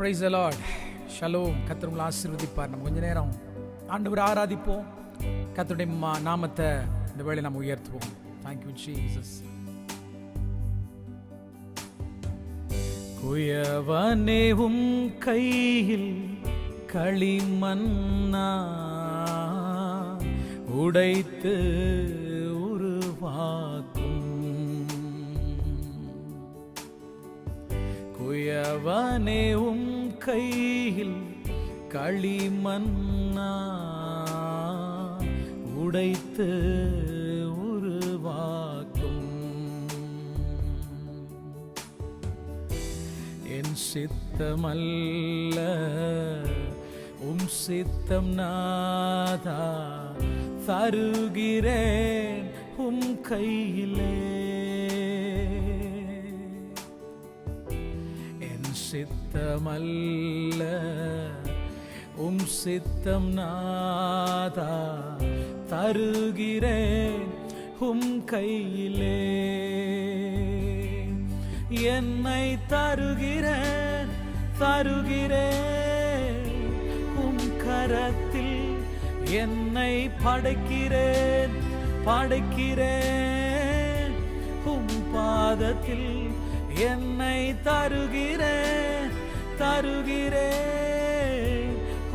Praise the Lord. Shalom. கர்த்தர் உங்களை ஆசீர்வதிப்பார். நம்ம கொஞ்ச நேரம் ஆண்டவரை ஆராதிப்போம். கர்த்தருடைய நாமத்தை இந்த வேளை நம்ம உயர்த்துவோம். Thank you Jesus. குயவனேவும் கையில் களிமண்ணா உடைத்து உருவாக்கும். குயவனேவும் கையில் களிமண்ணா உடைத்து உருவாக்கும். என் சித்தமல்ல உம் சித்தம் நாதா, தருகிறேன் உம் கையிலே. என் சித்தமல்ல உம் சித்தம் நாதா, தருகிறேன் உம் கையிலே. என்னை தருகிறேன் உம் கரத்தில். என்னை படைக்கிறேன் உம் பாதத்தில். என்னை தருகிறேன்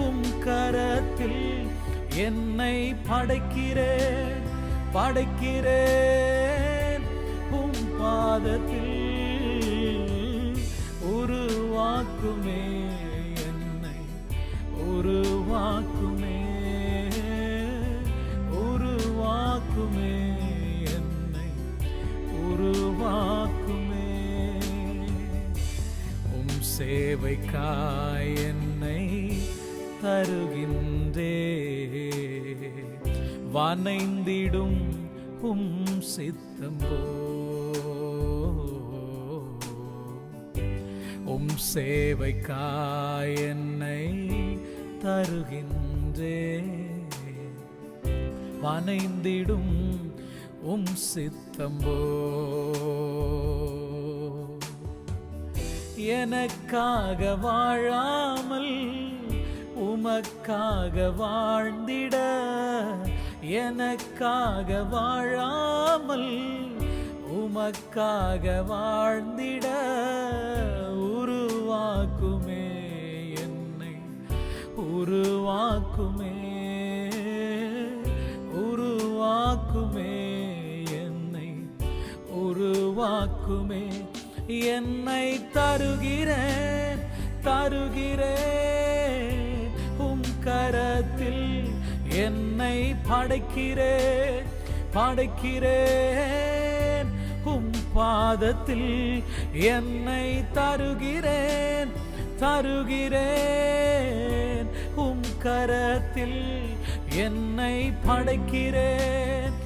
உம் கரத்தில். என்னை படைக்கிறேன் உம் பாதத்தில். உருவாக்குமே என்னை, உருவாக்குமே என்னை, உருவாக்குமே. உம் சேவைக்காய் என்னை தருகின்றே. வனைந்திடும் உம் சித்தம் போ. உம் சேவைக்காய் என்னை தருகின்றே. வனைந்திடும் உம் சித்தம் போ. எனக்காக வாழாமல் உமக்காக வாழ்ந்திட. எனக்காக வாழாமல் உமக்காக வாழ்ந்திட. உருவாக்குமே என்னை, உருவாக்குமே என்னை, உருவாக்குமே. என்னை தருகிறேன் உம் கரத்தில். என்னை படைக்கிறேன் உம் பாதத்தில். என்னை தருகிறேன் உம் கரத்தில். என்னை படைக்கிறேன்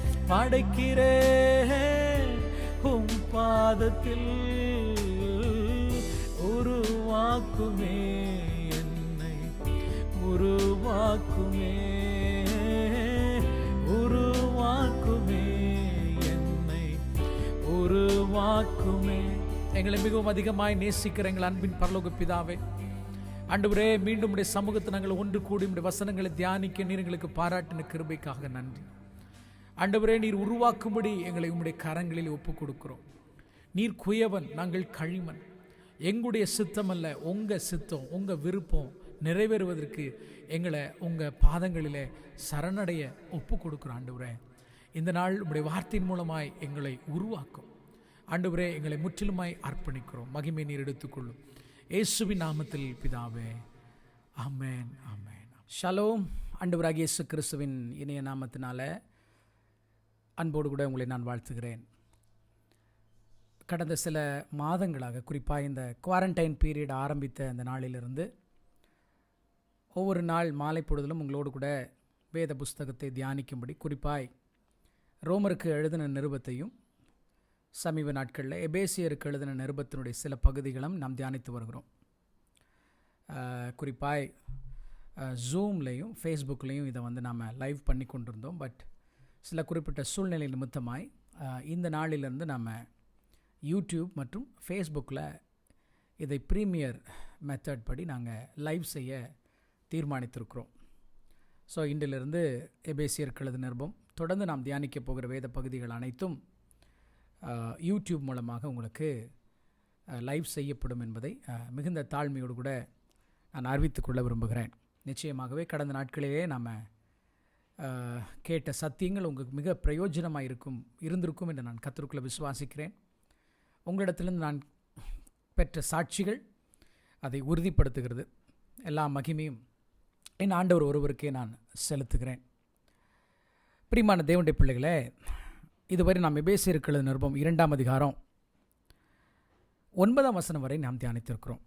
உம் பாதத்தில். உருவாக்குமே என்னை, உருவாக்குமே என்னை, உருவாக்குமே. எங்களை மிகவும் அதிகமாய் நேசிக்கிற எங்கள் அன்பின் பரலோக பிதாவே, ஆண்டவரே, மீண்டும் உடைய சமூகத்தை நாங்கள் ஒன்று கூடி உடைய வசனங்களை தியானிக்க நீர் எங்களுக்கு பாராட்டின கிருபைக்காக நன்றி. ஆண்டவரே, நீர் உருவாக்கும்படி எங்களை உம்முடைய கரங்களில் ஒப்புக் கொடுக்கிறோம். நீர் குயவன், நாங்கள் களிமண். எங்களுடைய சித்தம் அல்ல, உங்கள் சித்தம், உங்கள் விருப்பம் நிறைவேறுவதற்கு எங்களை உங்கள் பாதங்களிலே சரணடைய ஒப்பு கொடுக்குறோம். ஆண்டவரே, இந்த நாள் உம்முடைய வார்த்தையின் மூலமாய் எங்களை உருவாக்கும். ஆண்டவரே, எங்களை முற்றிலுமாய் அர்ப்பணிக்கிறோம். மகிமை நீர் எடுத்துக்கொள்ளும். இயேசுவின் நாமத்தில் பிதாவே, ஆமென், ஆமென். ஷலோம். ஆண்டவராகிய இயேசு கிறிஸ்துவின் இணைய நாமத்தினால அன்போடு கூட உங்களை நான் வாழ்த்துகிறேன். கடந்த சில மாதங்களாக, குறிப்பாக இந்த குவாரண்டைன் பீரியட் ஆரம்பித்த அந்த நாளிலிருந்து ஒவ்வொரு நாள் மாலை பொழுதிலும் உங்களோடு கூட வேத புஸ்தகத்தை தியானிக்கும்படி, குறிப்பாய் ரோமருக்கு எழுதின நிருபத்தையும் சமீப நாட்களில் எபேசியருக்கு எழுதின நிருபத்தினுடைய சில பகுதிகளும் நாம் தியானித்து வருகிறோம். குறிப்பாய் ஜூம்லேயும் ஃபேஸ்புக்லேயும் இதை நாம் லைவ் பண்ணி கொண்டிருந்தோம். பட் சில குறிப்பிட்ட சூழ்நிலை நிமித்தமாய் இந்த நாளிலிருந்து நம்ம யூடியூப் மற்றும் ஃபேஸ்புக்கில் இதை ப்ரீமியர் மெத்தட் படி நாங்கள் லைவ் செய்ய தீர்மானித்திருக்கிறோம். ஸோ இன்றிலிருந்து எபேசியருக்கு எழுதின நிருபம் தொடர்ந்து நாம் தியானிக்க போகிற வேத பகுதிகள் அனைத்தும் யூடியூப் மூலமாக உங்களுக்கு லைவ் செய்யப்படும் என்பதை மிகுந்த தாழ்மையோடு கூட நான் அறிவித்துக்கொள்ள விரும்புகிறேன். நிச்சயமாகவே கடந்த நாட்களிலே நாம் கேட்ட சத்தியங்கள் உங்களுக்கு மிக பிரயோஜனமாக இருந்திருக்கும் என்று நான் கர்த்தருக்குள்ளே விசுவாசிக்கிறேன். உங்களிடத்திலிருந்து நான் பெற்ற சாட்சிகள் அதை உறுதிப்படுத்துகிறது. எல்லா மகிமையும் என் ஆண்டவர் ஒருவருக்கே நான் செலுத்துகிறேன். பிரியமான தேவனுடைய பிள்ளைகளே, இதுவரை நாம் எபேசியருக்கு எழுதின நிருபம் 2ஆம் அதிகாரம் 9ஆம் வசனம் வரை நாம் தியானித்திருக்கிறோம்.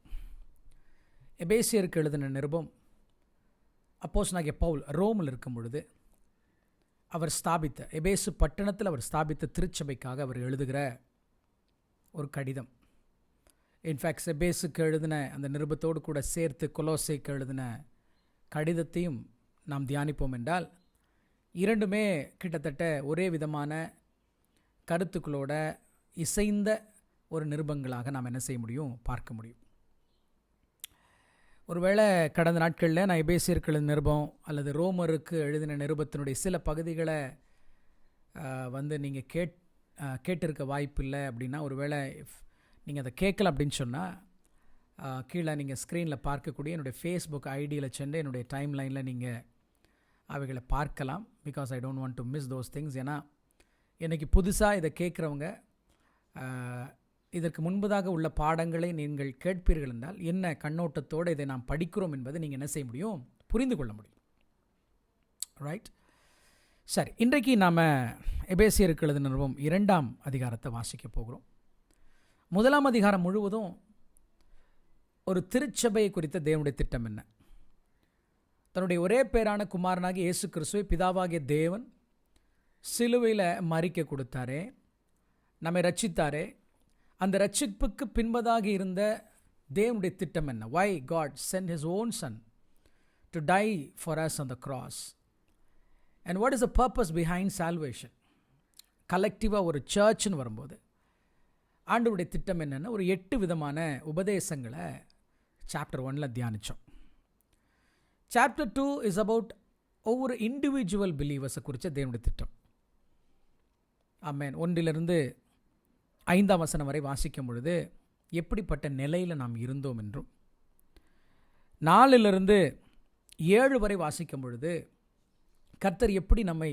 எபேசியருக்கு எழுதின நிருபம் அப்போஸ்தலனாகிய பவுல் ரோமில் இருக்கும் பொழுது அவர் ஸ்தாபித்த எபேசு பட்டணத்தில் அவர் ஸ்தாபித்த திருச்சபைக்காக அவர் எழுதுகிற ஒரு கடிதம். இன்ஃபேக்ட் எபேசுக்கு எழுதின அந்த நிருபத்தோடு கூட சேர்த்து கொலோசைக்கு எழுதின கடிதத்தையும் நாம் தியானிப்போம் என்றால் இரண்டுமே கிட்டத்தட்ட ஒரே விதமான கருத்துக்களோட இசைந்த ஒரு நிருபங்களாக நாம் என்ன செய்ய முடியும், பார்க்க முடியும். ஒருவேளை கடந்த நாட்களில் நான் எபேசியருக்கு எழுதின நிருபம் அல்லது ரோமருக்கு எழுதின நிருபத்தினுடைய சில பகுதிகளை நீங்கள் கேட்டிருக்க வாய்ப்பில்லை அப்படின்னா, ஒருவேளை நீங்கள் அதை கேட்கல அப்படின்னு சொன்னால் கீழே நீங்கள் ஸ்க்ரீனில் பார்க்கக்கூடிய என்னுடைய ஃபேஸ்புக் ஐடியில் சென்று என்னுடைய டைம் லைனில் நீங்கள் அவைகளை பார்க்கலாம். Because I don't want to miss those things. ஏன்னா இன்றைக்கி புதுசாக இதை கேட்குறவங்க இதற்கு முன்பதாக உள்ள பாடங்களை நீங்கள் கேட்பீர்கள் என்றால் என்ன கண்ணோட்டத்தோடு இதை நாம் படிக்கிறோம் என்பதை நீங்கள் என்ன செய்ய முடியும், புரிந்து கொள்ள முடியும். ரைட், சரி. இன்றைக்கு நாம் எபேசியருக்கு எழுதின நிருபம் 2ஆம் அதிகாரத்தை வாசிக்க போகிறோம். 1ஆம் அதிகாரம் முழுவதும் ஒரு திருச்சபையை குறித்த தேவனுடைய திட்டம் என்ன, தன்னுடைய ஒரே பேரான குமாரனாகிய இயேசு கிறிஸ்துவை பிதாவாகிய தேவன் சிலுவையில் மரிக்க கொடுத்தாரே, நம்மை ரட்சித்தாரே, அந்த ரட்சிப்புக்கு பின்பதாக இருந்த தேவனுடைய திட்டம் என்ன? Why God sent his own son to die for us on the cross, and what is the purpose behind salvation? கலெக்டிவாக ஒரு சர்ச்னு வரும்போது ஆண்டவருடைய திட்டம் என்னென்னா ஒரு 8 விதமான உபதேசங்களை சாப்டர் 1 தியானித்தோம். சாப்டர் 2 இஸ் அபவுட் ஒவ்வொரு இண்டிவிஜுவல் பிலீவர்ஸை குறித்த தேவனுடைய திட்டம். ஆமென். 1 5ஆம் வசனம் வரை வாசிக்கும் பொழுது எப்படிப்பட்ட நிலையில் நாம் இருந்தோம் என்றும், 4 7 வரை வாசிக்கும் பொழுது கர்த்தர் எப்படி நம்மை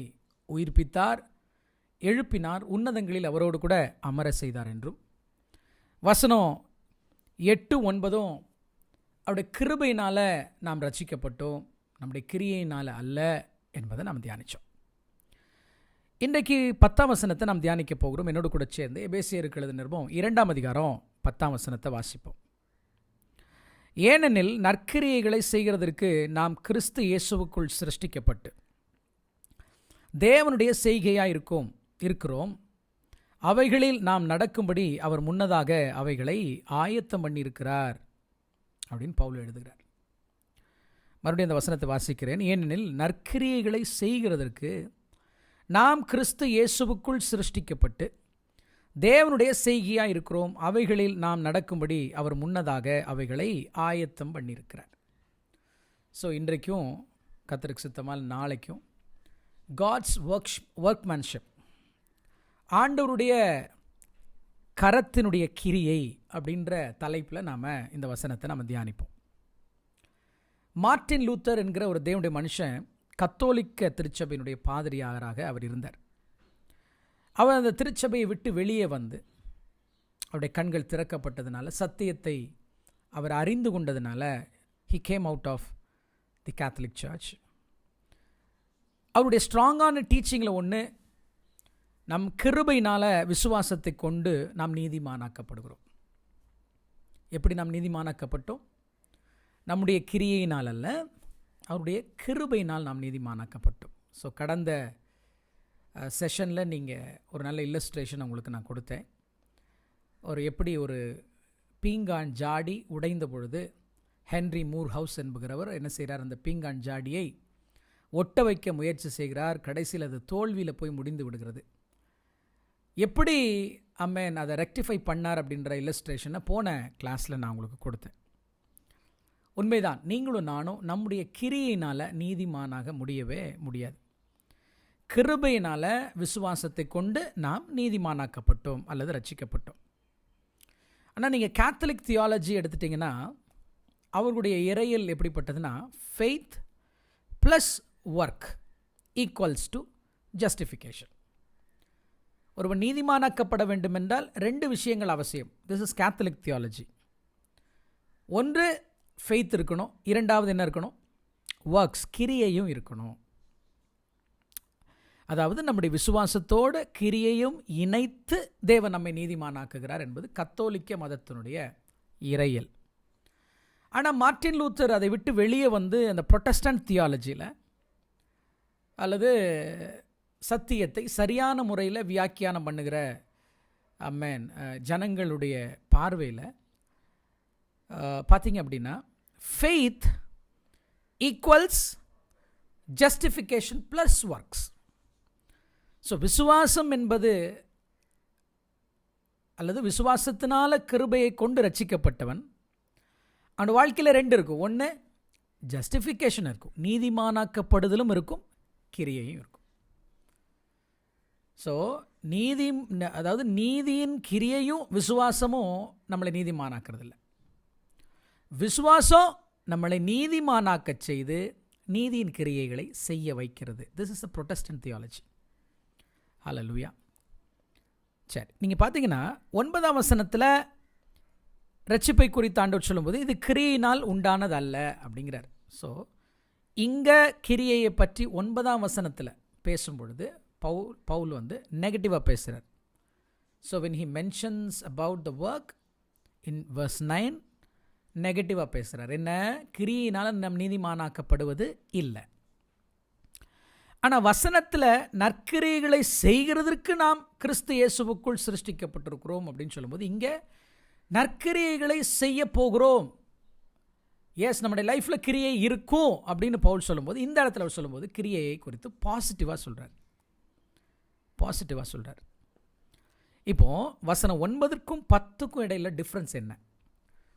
உயிர்ப்பித்தார், எழுப்பினார், உன்னதங்களில் அவரோடு கூட அமர செய்தார் என்றும், வசனம் 8 9 அவருடைய கிருபையினால் நாம் ரட்சிக்கப்பட்டோம், நம்முடைய கிரியையினால் அல்ல என்பதை நாம் தியானித்தோம். இன்றைக்கு 10ஆம் வசனத்தை நாம் தியானிக்க போகிறோம். என்னோடு கூட சேர்ந்து எபேசியருக்கு எழுதின நிருபம் 2ஆம் அதிகாரம் 10ஆம் வசனத்தை வாசிப்போம். ஏனெனில் நற்கிரியைகளை செய்கிறதற்கு நாம் கிறிஸ்து இயேசுவுக்குள் சிருஷ்டிக்கப்பட்டு தேவனுடைய செய்கையாக இருக்கிறோம். அவைகளில் நாம் நடக்கும்படி அவர் முன்னதாக அவைகளை ஆயத்தம் பண்ணியிருக்கிறார் அப்படின்னு பவுல் எழுதுகிறார். மறுபடியும் அந்த வசனத்தை வாசிக்கிறேன். ஏனெனில் நற்கிரியைகளை செய்கிறதற்கு நாம் கிறிஸ்து இயேசுவுக்குள் சிருஷ்டிக்கப்பட்டு தேவனுடைய செய்கையாக இருக்கிறோம். அவைகளில் நாம் நடக்கும்படி அவர் முன்னதாக அவைகளை ஆயத்தம் பண்ணியிருக்கிறார். ஸோ இன்றைக்கும் கர்த்தருக்கு சித்தமால் நாளைக்கும் காட்ஸ் ஒர்க்மேன்ஷிப், ஆண்டவருடைய கரத்தினுடைய கிரியை அப்படின்ற தலைப்பில் நாம் இந்த வசனத்தை நம்ம தியானிப்போம். மார்ட்டின் லூத்தர் என்கிற ஒரு தேவனுடைய மனுஷன் கத்தோலிக்க திருச்சபையினுடைய பாதிரியாராக அவர் இருந்தார். அவர் அந்த திருச்சபையை விட்டு வெளியே வந்து அவருடைய கண்கள் திறக்கப்பட்டதுனால, சத்தியத்தை அவர் அறிந்து கொண்டதுனால he came out of the Catholic Church. அவருடைய ஸ்ட்ராங்கான டீச்சிங்கில் ஒன்று, நம் கிருபையினால் விசுவாசத்தை கொண்டு நாம் நீதிமானாக்கப்படுகிறோம். எப்படி நாம் நீதிமானாக்கப்பட்டோம்? நம்முடைய கிரியையினால் அல்ல, அவருடைய கிருபையினால் நாம் நீதிமானாக்கப்பட்டோம். ஸோ கடந்த செஷனில் நீங்கள் ஒரு நல்ல இல்லஸ்ட்ரேஷன் உங்களுக்கு நான் கொடுத்தேன். எப்படி ஒரு பீங்கான் ஜாடி உடைந்த பொழுது ஹென்ரி மூர் ஹவுஸ் என்பகிறவர் என்ன செய்கிறார், அந்த பீங்கான் ஜாடியை ஒட்ட வைக்க முயற்சி செய்கிறார். கடைசியில் அது தோல்வியில் போய் முடிந்து விடுகிறது. எப்படி அம்மேன் அதை ரெக்டிஃபை பண்ணார் அப்படின்ற இல்லஸ்ட்ரேஷனை போன கிளாஸில் நான் உங்களுக்கு கொடுத்தேன். உண்மைதான், நீங்களும் நானும் நம்முடைய கிரியையினால் நீதிமானாக முடியவே முடியாது. கிருபையினால் விசுவாசத்தை கொண்டு நாம் நீதிமானாக்கப்பட்டோம் அல்லது ரட்சிக்கப்பட்டோம். ஆனால் நீங்கள் கேத்தலிக் தியாலஜி எடுத்துட்டிங்கன்னா அவர்களுடைய இறையல் எப்படிப்பட்டதுன்னா faith plus work equals to justification. ஒருவன் நீதிமானாக்கப்பட வேண்டும் என்றால் 2 விஷயங்கள் அவசியம். This is Catholic theology. ஒன்று ஃபெய்த் இருக்கணும், இரண்டாவது என்ன இருக்கணும்? ஒர்க்ஸ், கிரியையும் இருக்கணும். அதாவது நம்முடைய விசுவாசத்தோடு கிரியையும் இணைத்து தேவன் நம்மை நீதிமானாக்குகிறார் என்பது கத்தோலிக்க மதத்தினுடைய இறையல். ஆனால் மார்ட்டின் லூத்தர் அதை விட்டு வெளியே வந்து அந்த புரொட்டஸ்டன்ட் தியாலஜியில் அல்லது சத்தியத்தை சரியான முறையில் வியாக்கியானம் பண்ணுகிற ஜனங்களுடைய பார்வையில் பார்த்தீங்க அப்படின்னா faith equals justification plus works. So விசுவாசம் என்பது அல்லது விசுவாசத்தினால கிருபையை கொண்டு ரட்சிக்கப்பட்டவன் அந்த வாழ்க்கையில் 2 இருக்கும். ஒன்று ஜஸ்டிஃபிகேஷன் இருக்கும், நீதிமானாக்கப்படுதலும் இருக்கும், கிரியையும் இருக்கும். ஸோ அதாவது நீதியின் கிரியையும் விசுவாசமும் நம்மளை நீதிமானாக்கிறதில்ல. விசுவாசம் நம்மளை நீதிமானாக்க செய்து நீதியின் கிரியைகளை செய்ய வைக்கிறது. This is a Protestant theology. Hallelujah. சரி, நீங்கள் பார்த்தீங்கன்னா 9ஆம் வசனத்தில் ரட்சிப்பை குறித்து ஆண்டவர் சொல்லும்போது இது கிரியையினால் உண்டானது அல்ல அப்படிங்கிறார். ஸோ இங்கே கிரியையை பற்றி 9ஆம் வசனத்தில் பேசும்பொழுது பவுல் வந்து நெகட்டிவாக பேசுகிறார். So when he mentions about the work in verse 9 நெகட்டிவாக பேசுகிறார். என்ன? கிரியினால் நம் நீதிமானாக்கப்படுவது இல்லை. ஆனால் வசனத்தில் நற்கிரியைகளை செய்கிறதற்கு நாம் கிறிஸ்து இயேசுவுக்குள் சிருஷ்டிக்கப்பட்டிருக்கிறோம் அப்படின்னு சொல்லும்போது இங்கே நற்கிரியைகளை செய்ய போகிறோம். எஸ், நம்முடைய லைஃப்பில் கிரியை இருக்கும் அப்படின்னு பவுல் சொல்லும்போது இந்த இடத்துல அவர் சொல்லும்போது கிரியையை குறித்து பாசிட்டிவாக சொல்கிறார். இப்போது வசனம் 9க்கும் 10க்கும் இடையில் டிஃப்ரென்ஸ் என்ன?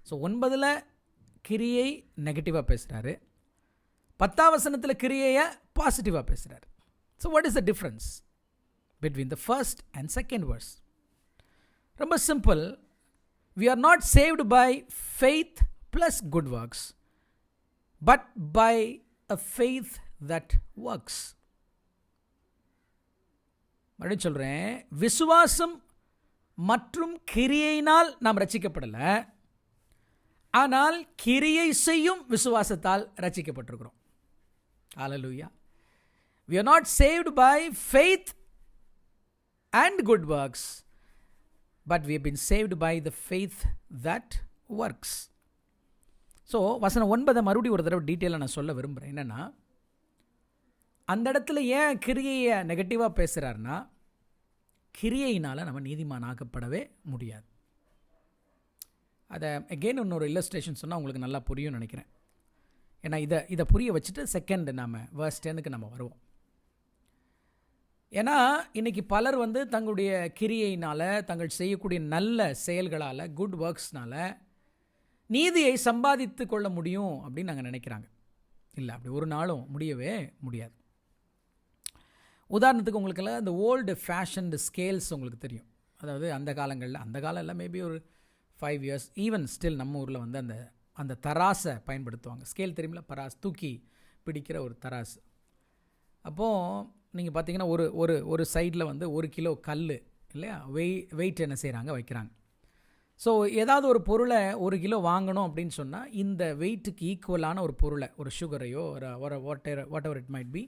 ஸோ 9ல் கிரியை நெகட்டிவாக பேசுகிறாரு, 10ஆம் வசனத்தில் கிரியையை பாசிட்டிவாக பேசுகிறார். So what is the difference between the first and second verse? ரொம்ப simple. We are not saved by faith plus good works, but by a faith that works. மறுபடியும் சொல்கிறேன், விசுவாசம் மற்றும் கிரியையினால் நாம் ரட்சிக்கப்படலை, ஆனால் கிரியை செய்யும் விசுவாசத்தால் ரட்சிக்கப்பட்டிருக்கிறோம். ஹல்லேலூயா. We are not saved by faith and good works, but we have been saved by the faith that works. So வசனம் 9 மறுபடியும் ஒரு தடவை டீட்டெயிலாக நான் சொல்ல விரும்புகிறேன். என்னென்னா, அந்த இடத்துல ஏன் கிரியையை நெகட்டிவாக பேசுகிறாருன்னா, கிரியையினால் நம்ம நீதிமானாக்கப்படவே முடியாது. அதை அகெயின் இன்னொரு இல்லஸ்ட்ரேஷன் சொன்னால் உங்களுக்கு நல்லா புரியும்னு நினைக்கிறேன். ஏன்னா இதை புரிய வச்சுட்டு செகண்ட் நாம் வேர்ஸ் 10க்கு நம்ம வருவோம். ஏன்னா இன்றைக்கி பலர் வந்து தங்களுடைய கிரியையினால், தங்கள் செய்யக்கூடிய நல்ல செயல்களால், குட் ஒர்க்ஸ்னால் நீதியை சம்பாதித்து கொள்ள முடியும் அப்படின்னு நாங்கள் நினைக்கிறாங்க. இல்லை, அப்படி ஒரு நாளும் முடியவே முடியாது. உதாரணத்துக்கு உங்களுக்கெல்லாம் இந்த ஓல்டு ஃபேஷன்டு ஸ்கேல்ஸ் உங்களுக்கு தெரியும். அதாவது அந்த காலம் இல்லை, மேபி ஒரு 5 இயர்ஸ் ஈவன் ஸ்டில் நம்ம ஊரில் வந்து அந்த தராசை பயன்படுத்துவாங்க. ஸ்கேல் தெரியுமில்ல, தூக்கி பிடிக்கிற ஒரு தராசு. அப்போது நீங்கள் பார்த்தீங்கன்னா ஒரு சைடில் வந்து 1 கிலோ கல் இல்லையா, வெயிட் என்ன செய்கிறாங்க, வைக்கிறாங்க. ஸோ ஏதாவது ஒரு பொருளை 1 கிலோ வாங்கணும் அப்படின்னு சொன்னால் இந்த வெயிட்டுக்கு ஈக்குவலான ஒரு பொருளை, ஒரு சுகரையோ ஒரு what ever it might be,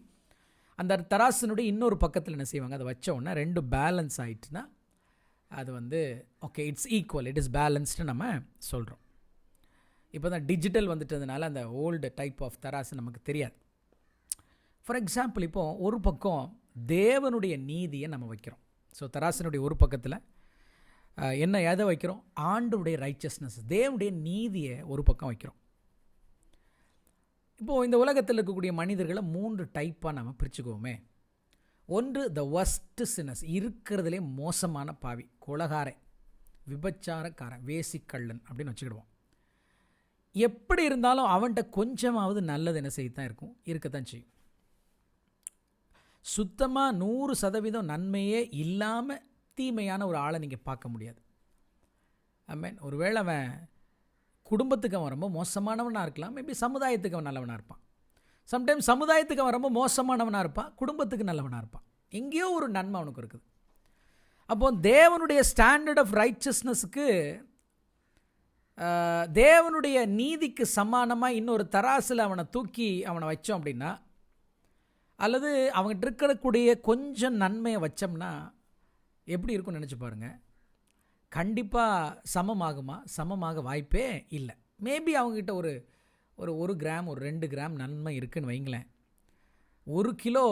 அந்த தராசினுடைய இன்னொரு பக்கத்தில் என்ன செய்வாங்க, அதை வச்ச உடனே 2 பேலன்ஸ் ஆகிட்டுனா அது வந்து okay, it's equal, it is balanced நம்ம சொல்கிறோம். இப்போ தான் டிஜிட்டல் வந்துட்டதுனால அந்த ஓல்டு டைப் ஆஃப் தராசு நமக்கு தெரியாது. ஃபார் எக்ஸாம்பிள், இப்போது ஒரு பக்கம் தேவனுடைய நீதியை நம்ம வைக்கிறோம். ஸோ தராசினுடைய ஒரு பக்கத்தில் எதை வைக்கிறோம்? ஆண்டவருடைய ரைச்சஸ்னஸ், தேவனுடைய நீதியை ஒரு பக்கம் வைக்கிறோம். இப்போது இந்த உலகத்தில் இருக்கக்கூடிய மனிதர்களை 3 டைப்பாக நம்ம பிரிச்சுக்குவோமே. ஒன்று த ஒர்ஸ்ட் சின்னஸ், இருக்கிறதுலே மோசமான பாவி, கொலகாரன், விபச்சாரக்காரன், வேசிக்கள்ளன் அப்படின்னு வச்சுக்கிடுவோம். எப்படி இருந்தாலும் அவன்கிட்ட கொஞ்சமாவது நல்லது என்ன செய்யத்தான் இருக்கும், இருக்கத்தான் செய்யும். சுத்தமாக 100% நன்மையே இல்லாமல் தீமையான ஒரு ஆளை நீங்கள் பார்க்க முடியாது. ஆமென். ஒருவேளை அவன் குடும்பத்துக்கு அவன் ரொம்ப மோசமானவனாக இருக்கலாம், மேபி சமுதாயத்துக்கு அவன் நல்லவனாக இருப்பான். சம்டைம்ஸ் சமுதாயத்துக்கு அவன் ரொம்ப மோசமானவனாக இருப்பான், குடும்பத்துக்கு நல்லவனாக இருப்பான். எங்கேயோ ஒரு நன்மை அவனுக்கு இருக்குது. அப்போ தேவனுடைய ஸ்டாண்டர்ட் ஆஃப் ரைச்சஸ்னஸுக்கு, தேவனுடைய நீதிக்கு சமானமாக இன்னொரு தராசில் அவனை தூக்கி அவனை வச்சோம் அப்படின்னா, அல்லது அவங்ககிட்ட இருக்கக்கூடிய கொஞ்சம் நன்மையை வச்சோம்னா எப்படி இருக்கும்னு நினச்சி பாருங்கள். கண்டிப்பாக சமமாகுமா? சமமாக வாய்ப்பே இல்லை. மேபி அவங்ககிட்ட ஒரு 1 கிராம், ஒரு 2 கிராம் நன்மை இருக்குதுன்னு வைங்களேன். 1 கிலோ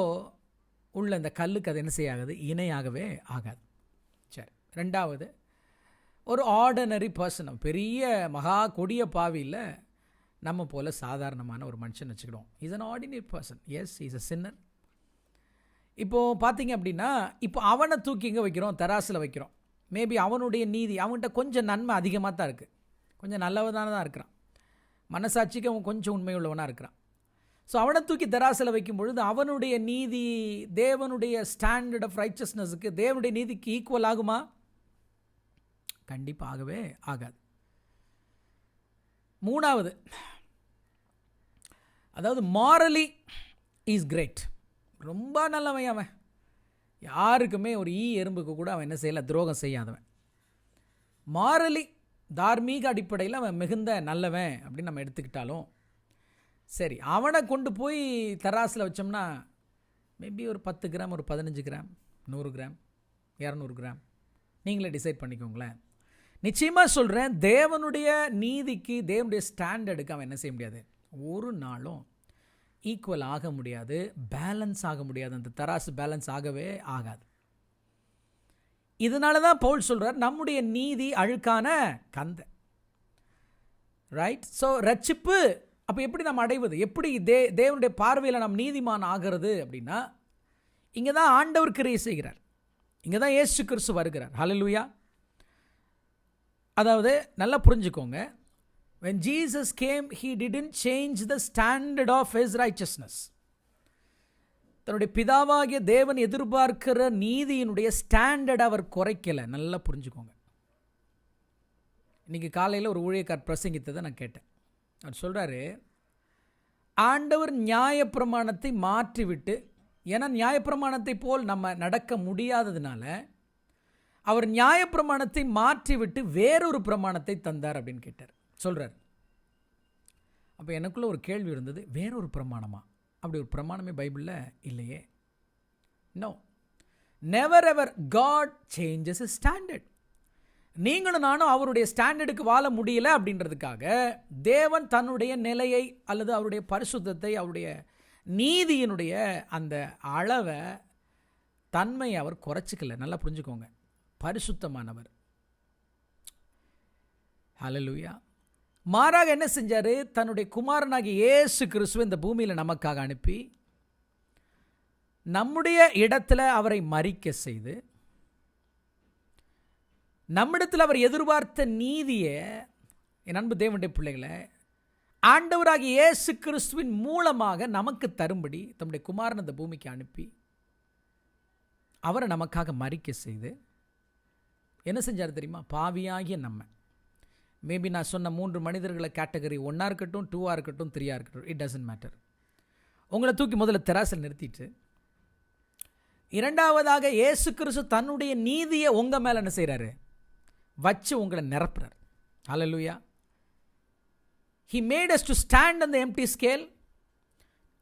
உள்ள இந்த கல்லுக்கு அது என்ன செய்யாகுது, இணையாகவே ஆகாது. சரி, ரெண்டாவது, ஒரு ஆர்டினரி பர்சன், பெரிய மகா கொடிய பாவியில் நம்ம போல் சாதாரணமான ஒரு மனுஷன் வச்சுக்கிடுவோம். Is an ordinary person, S is a sinner. இப்போது பார்த்தீங்க அப்படின்னா, இப்போ அவனை தூக்கி இங்கே வைக்கிறோம், தராசில் வைக்கிறோம். மேபி அவனுடைய நீதி, அவன்கிட்ட கொஞ்சம் நன்மை அதிகமாக தான் இருக்குது, கொஞ்சம் நல்லவனாக தான் இருக்கிறான், மனசாட்சிக்கு அவன் கொஞ்சம் உண்மையுள்ளவனாக இருக்கிறான். ஸோ அவனை தூக்கி தராசில் வைக்கும் பொழுது அவனுடைய நீதி தேவனுடைய ஸ்டாண்டர்ட் ஆஃப் ரைச்சஸ்னஸுக்கு, தேவனுடைய நீதிக்கு ஈக்குவல் ஆகுமா? கண்டிப்பாக ஆகவே ஆகாது. மூணாவது, அதாவது மாரலி இஸ் கிரேட், ரொம்ப நல்லவன் அவன், யாருக்குமே ஒரு எறும்புக்கு கூட அவன் என்ன செய்யலை, துரோகம் செய்யாதவன். மாரலி, தார்மீக அடிப்படையில் அவன் மிகுந்த நல்லவன் அப்படின்னு நம்ம எடுத்துக்கிட்டாலும் சரி, அவனை கொண்டு போய் தராசில் வச்சோம்னா மேபி ஒரு 10 கிராம், ஒரு 15 கிராம், 100 கிராம், 200 கிராம், நீங்களே டிசைட் பண்ணிக்கோங்களேன். நிச்சயமாக சொல்கிறேன், தேவனுடைய நீதிக்கு, தேவனுடைய ஸ்டாண்டர்டுக்கு அவன் என்ன செய்ய முடியாது, ஒரு நாளும் ஈக்குவல் ஆக முடியாது, பேலன்ஸ் ஆக முடியாது. அந்த தராசு பேலன்ஸ் ஆகவே ஆகாது. இதனால தான் பவுல் சொல்கிறார், நம்முடைய நீதி அழுக்கான கந்தை. ரைட்? ஸோ ரட்சிப்பு அப்போ எப்படி நம்ம அடைவது, எப்படி தேவனுடைய பார்வையில் நாம் நீதிமான் ஆகிறது அப்படின்னா, இங்கே தான் ஆண்டவர் கிரியை செய்கிறார், இங்கே தான் இயேசு கிறிஸ்து வருகிறார். ஹல்லேலூயா. அதாவது நல்லா புரிஞ்சுக்கோங்க, when Jesus came, he didn't change the standard of his righteousness. தன்னுடைய பிதாவாகிய தேவன் எதிர்பார்க்கிற நீதியினுடைய ஸ்டாண்டர்ட் அவர் குறைக்கலை. நல்லா புரிஞ்சுக்கோங்க. இன்றைக்கி காலையில் ஒரு ஊழியக்கார் பிரசங்கித்ததை நான் கேட்டேன். அவர் சொல்கிறாரு, ஆண்டவர் நியாயப்பிரமாணத்தை மாற்றிவிட்டு, ஏன்னா நியாயப்பிரமாணத்தை போல் நம்ம நடக்க முடியாததுனால அவர் நியாயப்பிரமாணத்தை மாற்றிவிட்டு வேறொரு பிரமாணத்தை தந்தார் அப்படின்னு கேட்டார், சொல்கிறார். அப்போ எனக்குள்ள ஒரு கேள்வி இருந்தது, வேறொரு பிரமாணமா? அப்படி ஒரு பிரமாணமே பைபிளில் இல்லையே. No, never ever God changes his standard. நீங்களும் நானும் அவருடைய ஸ்டாண்டர்டுக்கு வாழ முடியல அப்படின்றதுக்காக தேவன் தன்னுடைய நிலையை அல்லது அவருடைய பரிசுத்தத்தை, அவருடைய நீதியினுடைய அந்த அளவை, தன்மையை அவர் குறைச்சிக்கல. நல்லா புரிஞ்சுக்கோங்க, பரிசுத்தமானவர். ஹல்லேலூயா. மாறாக என்ன செஞ்சார், தன்னுடைய குமாரனாகிய இயேசு கிறிஸ்துவை இந்த பூமியில் நமக்காக அனுப்பி நம்முடைய இடத்துல அவரை மரிக்க செய்து, நம்மிடத்தில் அவர் எதிர்பார்த்த நீதியை, என் அன்பு தேவனுடைய பிள்ளைகளை, ஆண்டவராகிய இயேசு கிறிஸ்துவின் மூலமாக நமக்கு தரும்படி தம்முடைய குமாரன் இந்த பூமிக்கு அனுப்பி அவரை நமக்காக மரிக்க செய்து என்ன செஞ்சார் தெரியுமா? பாவியாகிய நம்ம, மேபி நான் சொன்ன 3 மனிதர்களை கேட்டகரி 1 இருக்கட்டும், 2 இருக்கட்டும், 3 இருக்கட்டும், இட் டசன்ட் மேட்டர். உங்களை தூக்கி முதல்ல தெராசில் நிறுத்திட்டு, இரண்டாவதாக இயேசு கிறிஸ்து தன்னுடைய நீதியை உங்கள் மேலே என்ன செய்கிறாரு, வச்சு உங்களை நிரப்புறார். ஹல்லேலூயா. He made us to stand on the empty scale,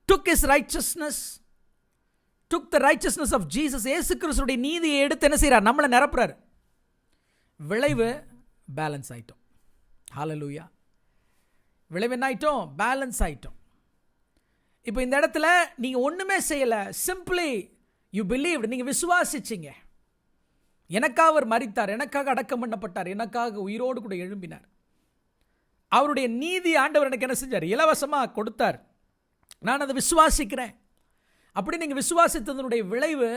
took his righteousness, took the righteousness of Jesus. இயேசு கிறிஸ்துடைய நீதியை எடுத்து என்ன செய்கிறார், நம்மளை நிரப்புறார். விளைவு பேலன்ஸ் ஆயிட்டோம். ஹல்லேலூயா. விளைவு என்ன ஆயிட்டோம், பேலன்ஸ் ஆயிட்டோம். இப்போ இந்த இடத்துல நீங்கள் ஒன்றுமே செய்யலை, சிம்பிளி யூ பிலீவ்ட், நீங்கள் விசுவாசிச்சிங்க. எனக்காக அவர் மரித்தார், எனக்காக அடக்கம் பண்ணப்பட்டார், எனக்காக உயிரோடு கூட எழும்பினார். அவருடைய நீதி ஆண்டவர் எனக்கு என்ன செஞ்சார், இலவசமாக கொடுத்தார். நான் அதை விசுவாசிக்கிறேன். அப்படி நீங்கள் விசுவாசித்ததனுடைய விளைவு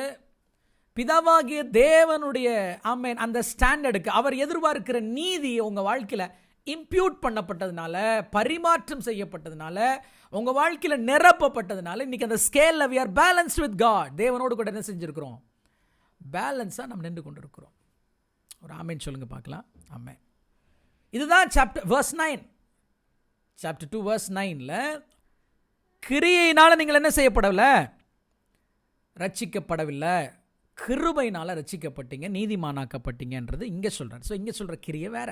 பிதாவாகிய தேவனுடைய ஆமென் அந்த ஸ்டாண்டர்டுக்கு அவர் எதிர்பார்க்கிற நீதி உங்கள் வாழ்க்கையில் இம்ப்யூட் பண்ணப்பட்டதுனால, பரிமாற்றம் செய்யப்பட்டதுனால, உங்கள் வாழ்க்கையில் நிரப்பப்பட்டதுனால இன்னைக்கு அந்த ஸ்கேலில் we are balanced with God. தேவனோடு கூட என்ன செஞ்சுருக்கிறோம்? பேலன்ஸாக நம்ம நின்று கொண்டு இருக்கிறோம். ஒரு ஆமேன் சொல்லுங்க பார்க்கலாம். ஆமேன். இதுதான் verse 9 chapter 2 verse 9ல கிரியையினால் நீங்கள் என்ன செய்யப்படவில்லை? ரட்சிக்கப்படவில்லை, கிருபையினால் ரட்சிக்கப்பட்டீங்க, நீதிமானாக்கப்பட்டீங்கன்றது இங்கே சொல்கிறார். ஸோ இங்கே சொல்கிற கிரியை வேற.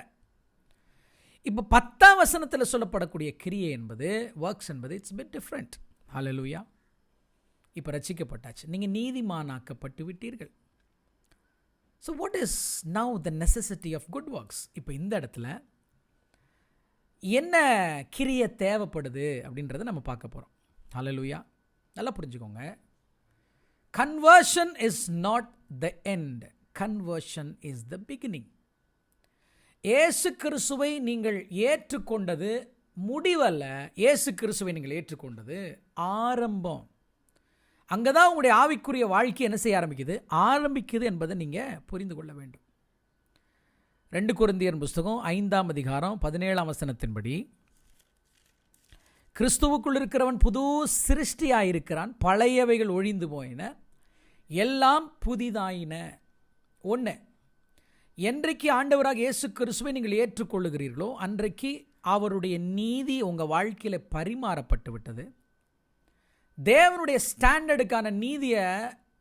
இப்போ 10ஆம் வசனத்தில் சொல்லப்படக்கூடிய கிரியை என்பது, ஒர்க்ஸ் என்பது இட்ஸ் பிட் டிஃப்ரெண்ட். ஹல்லேலூயா. இப்போ ரட்சிக்கப்பட்டாச்சு, நீங்கள் நீதிமானாக்கப்பட்டு விட்டீர்கள். So what is now the necessity of good works? இப்போ இந்த இடத்துல என்ன கிரியை தேவைப்படுது அப்படின்றத நம்ம பார்க்க போகிறோம். ஹல்லேலூயா. நல்லா புரிஞ்சுக்கோங்க. Conversion is not the end, conversion is the beginning. இயேசு கிறிஸ்துவை நீங்கள் ஏற்றுக்கொண்டது முடிவல்ல, இயேசு கிறிஸ்துவை நீங்கள் ஏற்றுக்கொண்டது ஆரம்பம். அங்கே தான் உங்களுடைய ஆவிக்குரிய வாழ்க்கை என்ன செய்ய ஆரம்பிக்குது என்பதை நீங்கள் புரிந்து கொள்ள வேண்டும். 2 கொரிந்தியர் புஸ்தகம் 5ஆம் அதிகாரம் 17ஆம் வசனத்தின்படி, கிறிஸ்துவுக்குள் இருக்கிறவன் புது சிருஷ்டியாயிருக்கிறான், பழையவைகள் ஒழிந்து போயின, எல்லாம் புதிதாயின. 1, என்றைக்கு ஆண்டவராக இயேசு கிறிஸ்துவை நீங்கள் ஏற்றுக்கொள்ளுகிறீர்களோ அன்றைக்கு அவருடைய நீதி உங்கள் வாழ்க்கையில் பரிமாறப்பட்டு விட்டது. தேவனுடைய ஸ்டாண்டர்டுக்கான நீதியை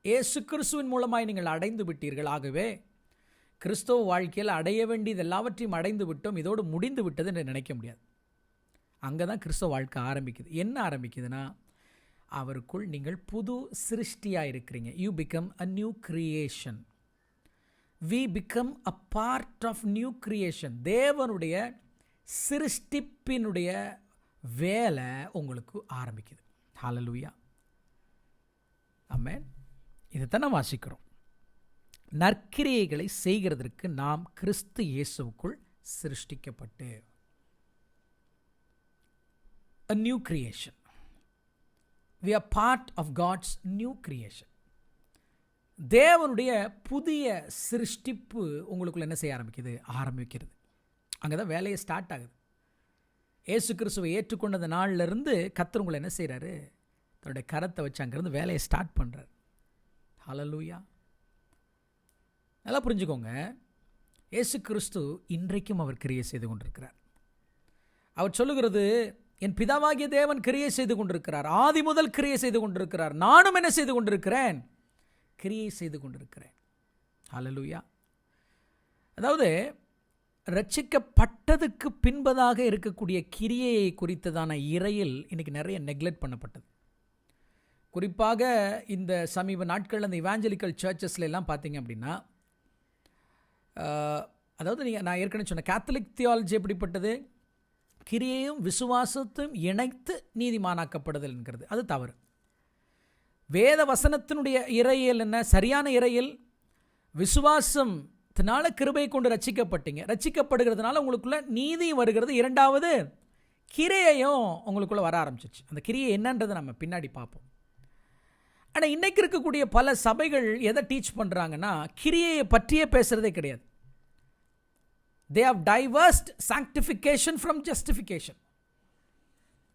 இயேசு கிறிஸ்துவின் மூலமாய் நீங்கள் அடைந்து விட்டீர்கள். ஆகவே கிறிஸ்துவ வாழ்க்கையில் அடைய வேண்டியது எல்லாவற்றையும் அடைந்து விட்டோம், இதோடு முடிந்து விட்டது என்று நினைக்க முடியாது. அங்கே தான் கிறிஸ்துவ வாழ்க்கை ஆரம்பிக்குது. என்ன ஆரம்பிக்குதுன்னா, அவருக்குள் நீங்கள் புது சிருஷ்டியாக இருக்கிறீங்க. You become a new creation. We become a part of new creation. தேவனுடைய சிருஷ்டிப்பினுடைய வேலை உங்களுக்கு ஆரம்பிக்குது. ஹல்லேலூயா. ஆமென். இதைத்தான் நாம் வாசிக்கிறோம். நற்கிரியைகளை செய்கிறதற்கு நாம் கிறிஸ்து இயேசுவுக்குள் சிருஷ்டிக்கப்பட்டு a new creation. We are part of God's new creation. தேவனுடைய புதிய சிருஷ்டிப்பு உங்களுக்குள்ள என்ன செய்ய ஆரம்பிக்கிறது. அங்கே தான் வேலையை ஸ்டார்ட் ஆகுது. இயேசு கிறிஸ்துவை ஏற்றுக்கொண்ட நாளிலிருந்து கர்த்தர் உங்களை என்ன செய்கிறாரு? தன்னுடைய கரத்தை வச்சு அங்கேருந்து வேலையை ஸ்டார்ட் பண்ணுறார். ஹல்லேலூயா. நல்லா புரிஞ்சுக்கோங்க. இயேசு கிறிஸ்து இன்றைக்கும் அவர் கிரியை செய்து கொண்டிருக்கிறார். அவர் சொல்லுகிறது, என் பிதாவாகிய தேவன் கிரியை செய்து கொண்டிருக்கிறார், ஆதி முதல் கிரியை செய்து கொண்டிருக்கிறார், நானும் என்ன செய்து கொண்டிருக்கிறேன்? கிரியை செய்து கொண்டிருக்கிறேன். ஹல்லேலூயா. அதாவது ரட்சிக்கப்பட்டதுக்கு பின்பதாக இருக்கக்கூடிய கிரியையை குறித்ததான இறையில் இன்றைக்கி நிறைய நெக்லெக்ட் பண்ணப்பட்டது. குறிப்பாக இந்த சமீப நாட்களில் அந்த இவாஞ்சலிக்கல் சர்ச்சஸ்ல எல்லாம் பார்த்தீங்க அப்படின்னா, அதாவது நான் ஏற்கனவே சொன்ன கேத்தலிக் தியாலஜி எப்படிப்பட்டது? கிரியையும் விசுவாசத்தையும் இணைத்து நீதிமானாக்கப்படுதல் என்கிறது. அது தவறு. வேத வசனத்தினுடைய இறையில் என்ன? சரியான இறையில் விசுவாசத்தினால கிருபை கொண்டு ரட்சிக்கப்பட்டீங்க. ரட்சிக்கப்படுகிறதுனால உங்களுக்குள்ள நீதியும் வருகிறது. இரண்டாவது கிரியையும் உங்களுக்குள்ள வர ஆரம்பிச்சிச்சு. அந்த கிரியை என்னன்றதை நம்ம பின்னாடி பார்ப்போம். ஆனால் இன்றைக்கு இருக்கக்கூடிய பல சபைகள் எதை டீச் பண்ணுறாங்கன்னா, கிரியையை பற்றியே பேசுகிறதே கிடையாது. They have divorced sanctification from justification.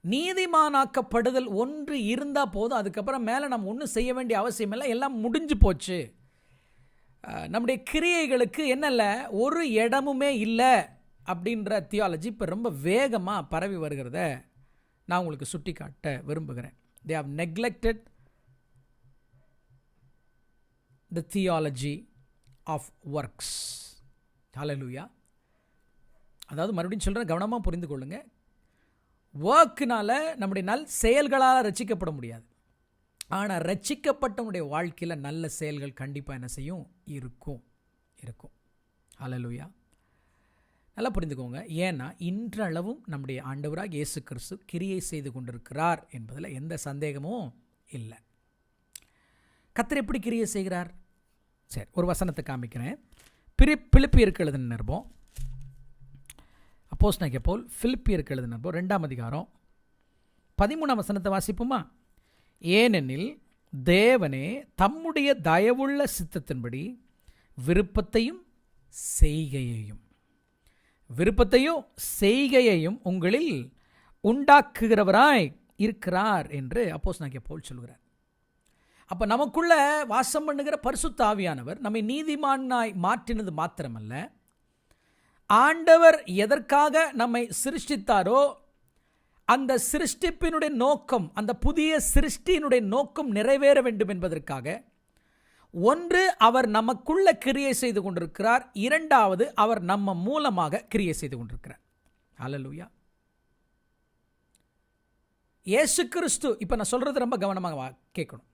நீதிமானாக்கப்படுதல் ஒன்று இருந்தால் போதும், அதுக்கப்புறம் மேலே நம்ம ஒன்றும் செய்ய வேண்டிய அவசியம் இல்லை, எல்லாம் முடிஞ்சு போச்சு. நம்முடைய கிரியைகளுக்கு என்னல்ல ஒரு இடமுமே இல்லை அப்படின்ற தியாலஜி இப்போ ரொம்ப வேகமாக பரவி வருகிறத நான் உங்களுக்கு சுட்டி காட்ட விரும்புகிறேன். They have neglected the theology of works. Hallelujah. அதாவது மறுபடியும் சொல்கிறேன், கவனமாக புரிந்து கொள்ளுங்க. ஒர்க்குனால நம்முடைய செயல்களால் ரட்சிக்கப்பட முடியாது. ஆனால் ரட்சிக்கப்பட்டவனுடைய வாழ்க்கையில் நல்ல செயல்கள் கண்டிப்பாக என்ன செய்யும்? இருக்கும். ஹல்லேலூயா. நல்லா புரிந்துக்கோங்க. ஏன்னா இன்றளவும் நம்முடைய ஆண்டவராக இயேசு கிறிஸ்து கிரியை செய்து கொண்டிருக்கிறார் என்பதில் எந்த சந்தேகமும் இல்லை. கர்த்தர் எப்படி கிரியை செய்கிறார்? சரி, ஒரு வசனத்தை காமிக்கிறேன். பிலிப்பியருக்கு எழுதின நிருபம், அப்போஸ்தலனாகிய பவுல் பிலிப்பியருக்கு எழுதின நிருபம் 2ஆம் அதிகாரம் 13ஆம் வசனத்தை வாசிப்போமா? ஏனெனில் தேவனே தம்முடைய தயவுள்ள சித்தத்தின்படி விருப்பத்தையும் செய்கையையும் உங்களில் உண்டாக்குகிறவராய் இருக்கிறார் என்று அப்போஸ்தலனாகிய பவுல் சொல்கிறார். அப்போ நமக்குள்ள வாசம் பண்ணுகிற பரிசுத்த ஆவியானவர் நம்மை நீதிமானாய் மாற்றினது மாத்திரமல்ல, ஆண்டவர் எதற்காக நம்மை சிருஷ்டித்தாரோ அந்த சிருஷ்டிப்பினுடைய நோக்கம், அந்த புதிய சிருஷ்டியினுடைய நோக்கம் நிறைவேற வேண்டும் என்பதற்காக, ஒன்று அவர் நமக்குள்ள கிரியை செய்து கொண்டிருக்கிறார், இரண்டாவது அவர் நம்ம மூலமாக கிரியை செய்து கொண்டிருக்கிறார். ஹல்லேலூயா. இயேசு கிறிஸ்து, இப்போ நான் சொல்றது ரொம்ப கவனமாக கேட்கணும்.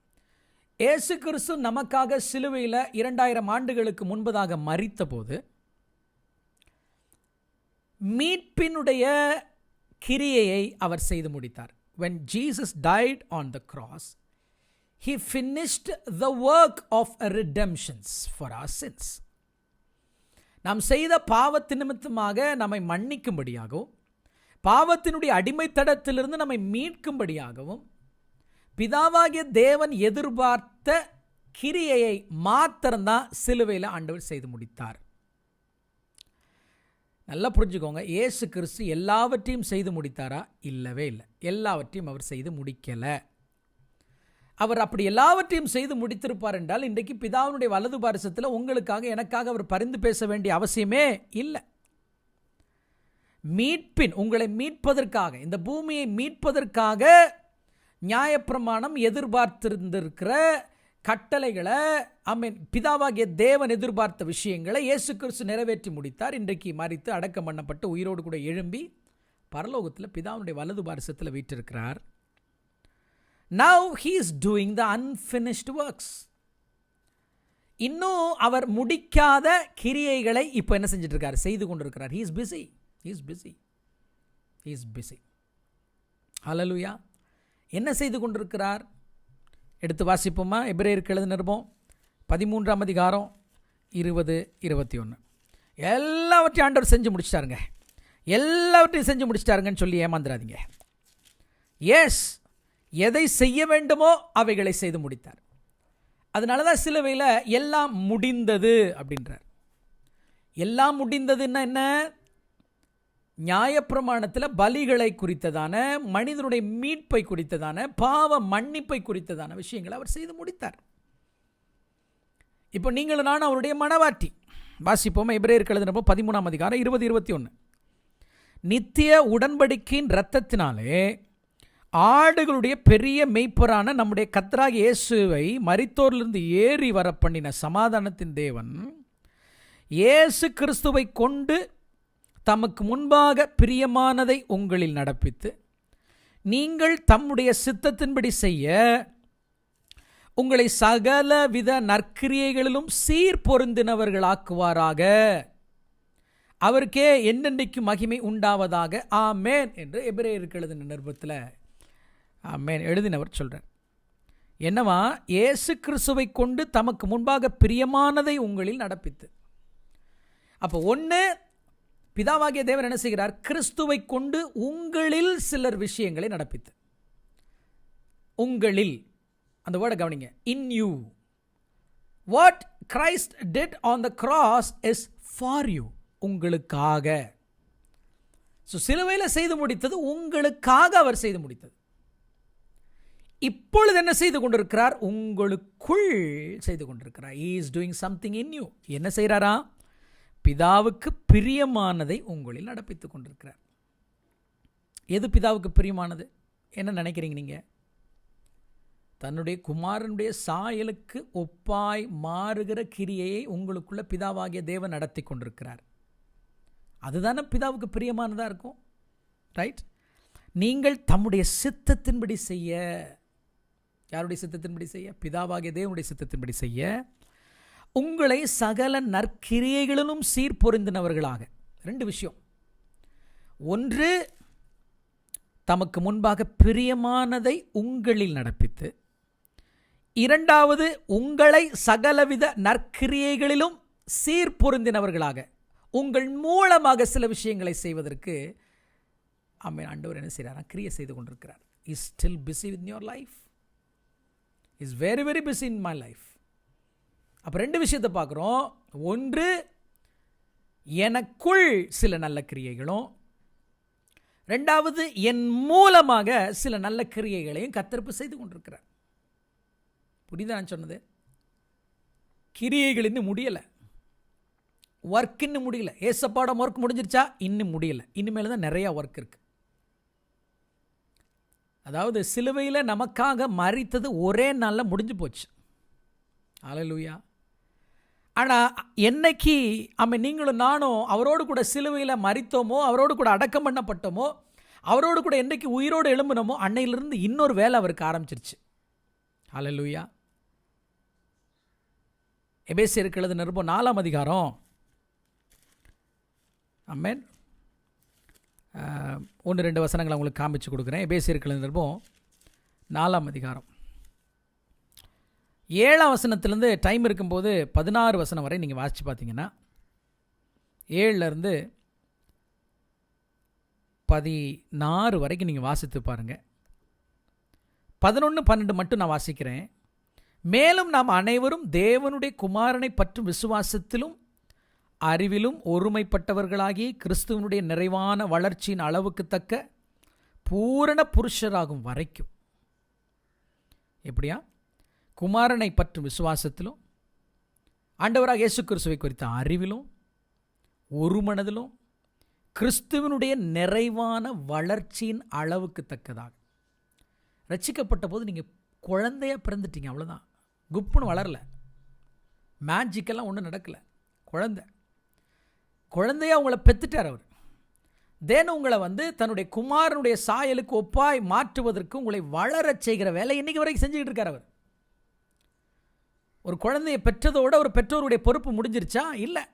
இயேசு கிறிஸ்து நமக்காக சிலுவையில் 2000 ஆண்டுகளுக்கு முன்பதாக மரித்த போது மீட்பினுடைய கிரியையை அவர் செய்து முடித்தார். When Jesus died on the cross, he finished the work of redemption for our sins. நாம் செய்த பாவத்தின் நிமித்தமாக நம்மை மன்னிக்கும்படியாகவும், பாவத்தினுடைய அடிமைத்தடத்திலிருந்து நம்மை மீட்கும்படியாகவும், பிதாவாகிய தேவன் எதிர்பார்த்த கிரியையை மாத்திரம்தான் சிலுவையில் ஆண்டவர் செய்து முடித்தார். நல்லா புரிஞ்சுக்கோங்க, இயேசு கிறிஸ்து எல்லாவற்றையும் செய்து முடித்தாரா? இல்லவே இல்லை. எல்லாவற்றையும் அவர் செய்து முடிக்கலை. அவர் அப்படி எல்லாவற்றையும் செய்து முடித்திருப்பார் என்றால் இன்றைக்கு பிதாவினுடைய வலது பாரிசத்தில் உங்களுக்காக எனக்காக அவர் பரிந்து பேச வேண்டிய அவசியமே இல்லை. உங்களை மீட்பதற்காக, இந்த பூமியை மீட்பதற்காக நியாயப்பிரமாணம் எதிர்பார்த்திருந்திருக்கிற கட்டளைகளை, பிதாவாகிய தேவன் எதிர்பார்த்த விஷயங்களை இயேசு கிறிஸ்து நிறைவேற்றி முடித்தார். இன்றைக்கு மரித்து அடக்கம் பண்ணப்பட்டு உயிரோடு கூட எழும்பி பரலோகத்தில் பிதாவுடைய வலது பாரிசத்தில் வீற்றிருக்கிறார். Now he is doing the unfinished works. இன்னும் அவர் முடிக்காத கிரியைகளை இப்போ என்ன செஞ்சிட்டு இருக்கார்? செய்து கொண்டிருக்கிறார். He is busy. ஹல்லேலூயா. என்ன செய்து கொண்டிருக்கிறார்? எடுத்து வாசிப்போமா? எபிரேயருக்கு எழுதின நிருபம் 13ஆம் அதிகாரம் 20-21. எல்லாவற்றையும் ஆண்டவர் செஞ்சு முடிச்சிட்டாருங்க, எல்லாவற்றையும் செஞ்சு முடிச்சிட்டாருங்கன்னு சொல்லி ஏமாந்துடாதீங்க. எஸ், எதை செய்ய வேண்டுமோ அவைகளை செய்து முடித்தார். அதனால தான் சிலுவையில் எல்லாம் முடிந்தது அப்படின்றார். எல்லாம் முடிந்ததுன்னா என்ன? நியாயப்பிரமாணத்தில் பலிகளை குறித்ததான, மனிதனுடைய மீட்பை குறித்ததான, பாவ மன்னிப்பை குறித்ததான விஷயங்களை அவர் செய்து முடித்தார். இப்போ நீங்களும் நான் அவருடைய மனவாட்டி. வாசிப்போம் எபிரேயருக்கு எழுதின 13ஆம் அதிகாரம் 20-21. நித்திய உடன்படிக்கையின் இரத்தத்தினாலே ஆடுகளுடைய பெரிய மெய்ப்பரான நம்முடைய கர்த்தராகிய இயேசுவை மரித்தோரிலிருந்து ஏறி வர பண்ணின சமாதானத்தின் தேவன் இயேசு கிறிஸ்துவை கொண்டு தமக்கு முன்பாக பிரியமானதை உங்களில் நடப்பித்து, நீங்கள் தம்முடைய சித்தத்தின்படி செய்ய உங்களை சகலவித நற்கிரியைகளிலும் சீர்பொருந்தினவர்களாக்குவாராக. அவருக்கே என்னென்னைக்கு மகிமை உண்டாவதாக. ஆமேன் என்று எபிரேயருக்கு எழுதின நிருபத்தில் ஆமேன் எழுதினவர் சொல்கிறார். என்னவா? இயேசு கிறிஸ்துவை கொண்டு தமக்கு முன்பாக பிரியமானதை உங்களில் நடப்பித்து. அப்போ ஒன்று, பிதாவாகிய தேவன் என்ன செய்கிறார்? கிறிஸ்துவை கொண்டு உங்களில் சிலர் விஷயங்களை நடப்பித்து. உங்களில், அந்த வேர்டை கவனிங்க. In you. What Christ did on the cross is for you. உங்களுக்காக. ஸோ சிலுவையில் செய்து முடித்தது உங்களுக்காக அவர் செய்து முடித்தது. இப்பொழுது என்ன செய்து கொண்டிருக்கிறார்? உங்களுக்குள் செய்து கொண்டிருக்கிறார். He is doing something in you. என்ன செய்கிறாரா? பிதாவுக்கு பிரியமானதை உங்களில் நடப்பித்துக் கொண்டிருக்கிறார். எது பிதாவுக்கு பிரியமானது? என்ன நினைக்கிறீங்க நீங்க? தன்னுடைய குமாரனுடைய சாயலுக்கு ஒப்பாய் மாறுகிற கிரியையை உங்களுக்குள்ள பிதாவாகிய தேவன் நடத்தி கொண்டிருக்கிறார். அதுதானே பிதாவுக்கு பிரியமானதாக இருக்கும். ரைட்? நீங்கள் தம்முடைய சித்தத்தின்படி செய்ய. யாருடைய சித்தத்தின்படி செய்ய? பிதாவாகிய தேவனுடைய சித்தத்தின்படி செய்ய உங்களை சகல நற்கிரியைகளிலும் சீர்பொருந்தினவர்களாக. ரெண்டு விஷயம். ஒன்று, தமக்கு முன்பாக பிரியமானதை உங்களில் நடப்பித்து. இரண்டாவது, உங்களை சகலவித நற்கிரியைகளிலும் சீர்பொருந்தினவர்களாக, உங்கள் மூலமாக சில விஷயங்களை செய்வதற்கு ஆண்டவர் என்ன செய்கிறார்? கிரியை செய்து கொண்டிருக்கிறார். Is still busy with your life. Is very very busy in my life. அப்போ 2 விஷயத்தை பார்க்குறோம். ஒன்று, எனக்குள் சில நல்ல கிரியைகளும், 2வது என் மூலமாக சில நல்ல கிரியைகளையும் கர்த்தர் செய்து கொண்டிருக்கிறார். புரியுதா நான் சொன்னது? கிரியைகள் இன்னும் முடியலை, ஒர்க் இன்னும் முடியல. ஏசப்பாட ஒர்க் முடிஞ்சிருச்சா? இன்னும் முடியலை, இனிமேல் தான் நிறையா ஒர்க் இருக்கு. அதாவது சிலுவையில் நமக்காக மரித்தது ஒரே நாளில் முடிஞ்சு போச்சு. அல்லேலூயா. ஆனால் என்னைக்கு நீங்களும் நானும் அவரோடு கூட சிலுவையில் மரித்தோமோ, அவரோடு கூட அடக்கம் பண்ணப்பட்டோமோ, அவரோடு கூட என்னைக்கு உயிரோடு எழும்பினோமோ, அன்னையிலிருந்து இன்னொரு வேலை அவருக்கு ஆரம்பிச்சிருச்சு. அல்லேலூயா. எபேசியருக்கு எழுதின நிருபம் 4ஆம் அதிகாரம், ஆமென், 1-2 வசனங்களை உங்களுக்கு காமிச்சு கொடுக்குறேன். எபேசியருக்கு எழுதின நிருபம் 4ஆம் அதிகாரம் 7ஆம் வசனத்திலேருந்து டைம் இருக்கும்போது 16 வசனம் வரை நீங்கள் வாசித்து பார்த்தீங்கன்னா, 7லேருந்து 16 வரைக்கும் நீங்கள் வாசித்து பாருங்கள். 11, 12 மட்டும் நான் வாசிக்கிறேன். மேலும் நாம் அனைவரும் தேவனுடைய குமாரனை பற்றும் விசுவாசத்திலும் அறிவிலும் ஒருமைப்பட்டவர்களாகி கிறிஸ்துவனுடைய நிறைவான வளர்ச்சியின் அளவுக்கு தக்க பூரண புருஷராகும் வரைக்கும், எப்படியா? குமாரனை பற்றும் விசுவாசத்திலும் ஆண்டவராக இயேசு கிறிஸ்துவை குறித்த அறிவிலும் ஒரு மனதிலும் கிறிஸ்துவனுடைய நிறைவான வளர்ச்சியின் அளவுக்கு தக்கதாக. ரட்சிக்கப்பட்ட போது நீங்கள் குழந்தையாக பிறந்துட்டீங்க, அவ்வளோதான். குப்புன்னு வளரல, மேஜிக்கெல்லாம் ஒன்றும் நடக்கலை. குழந்தையாக உங்களை பெற்றுட்டார் அவர். தேன் உங்களை தன்னுடைய குமாரனுடைய சாயலுக்கு ஒப்பாய் மாற்றுவதற்கு உங்களை வளரச் செய்கிற வேலை இன்னைக்கு வரைக்கும் செஞ்சுக்கிட்டு இருக்கார் அவர். ஒரு குழந்தையை பெற்றதோட ஒரு பெற்றோருடைய பொறுப்பு முடிஞ்சிருச்சா? இல்லை.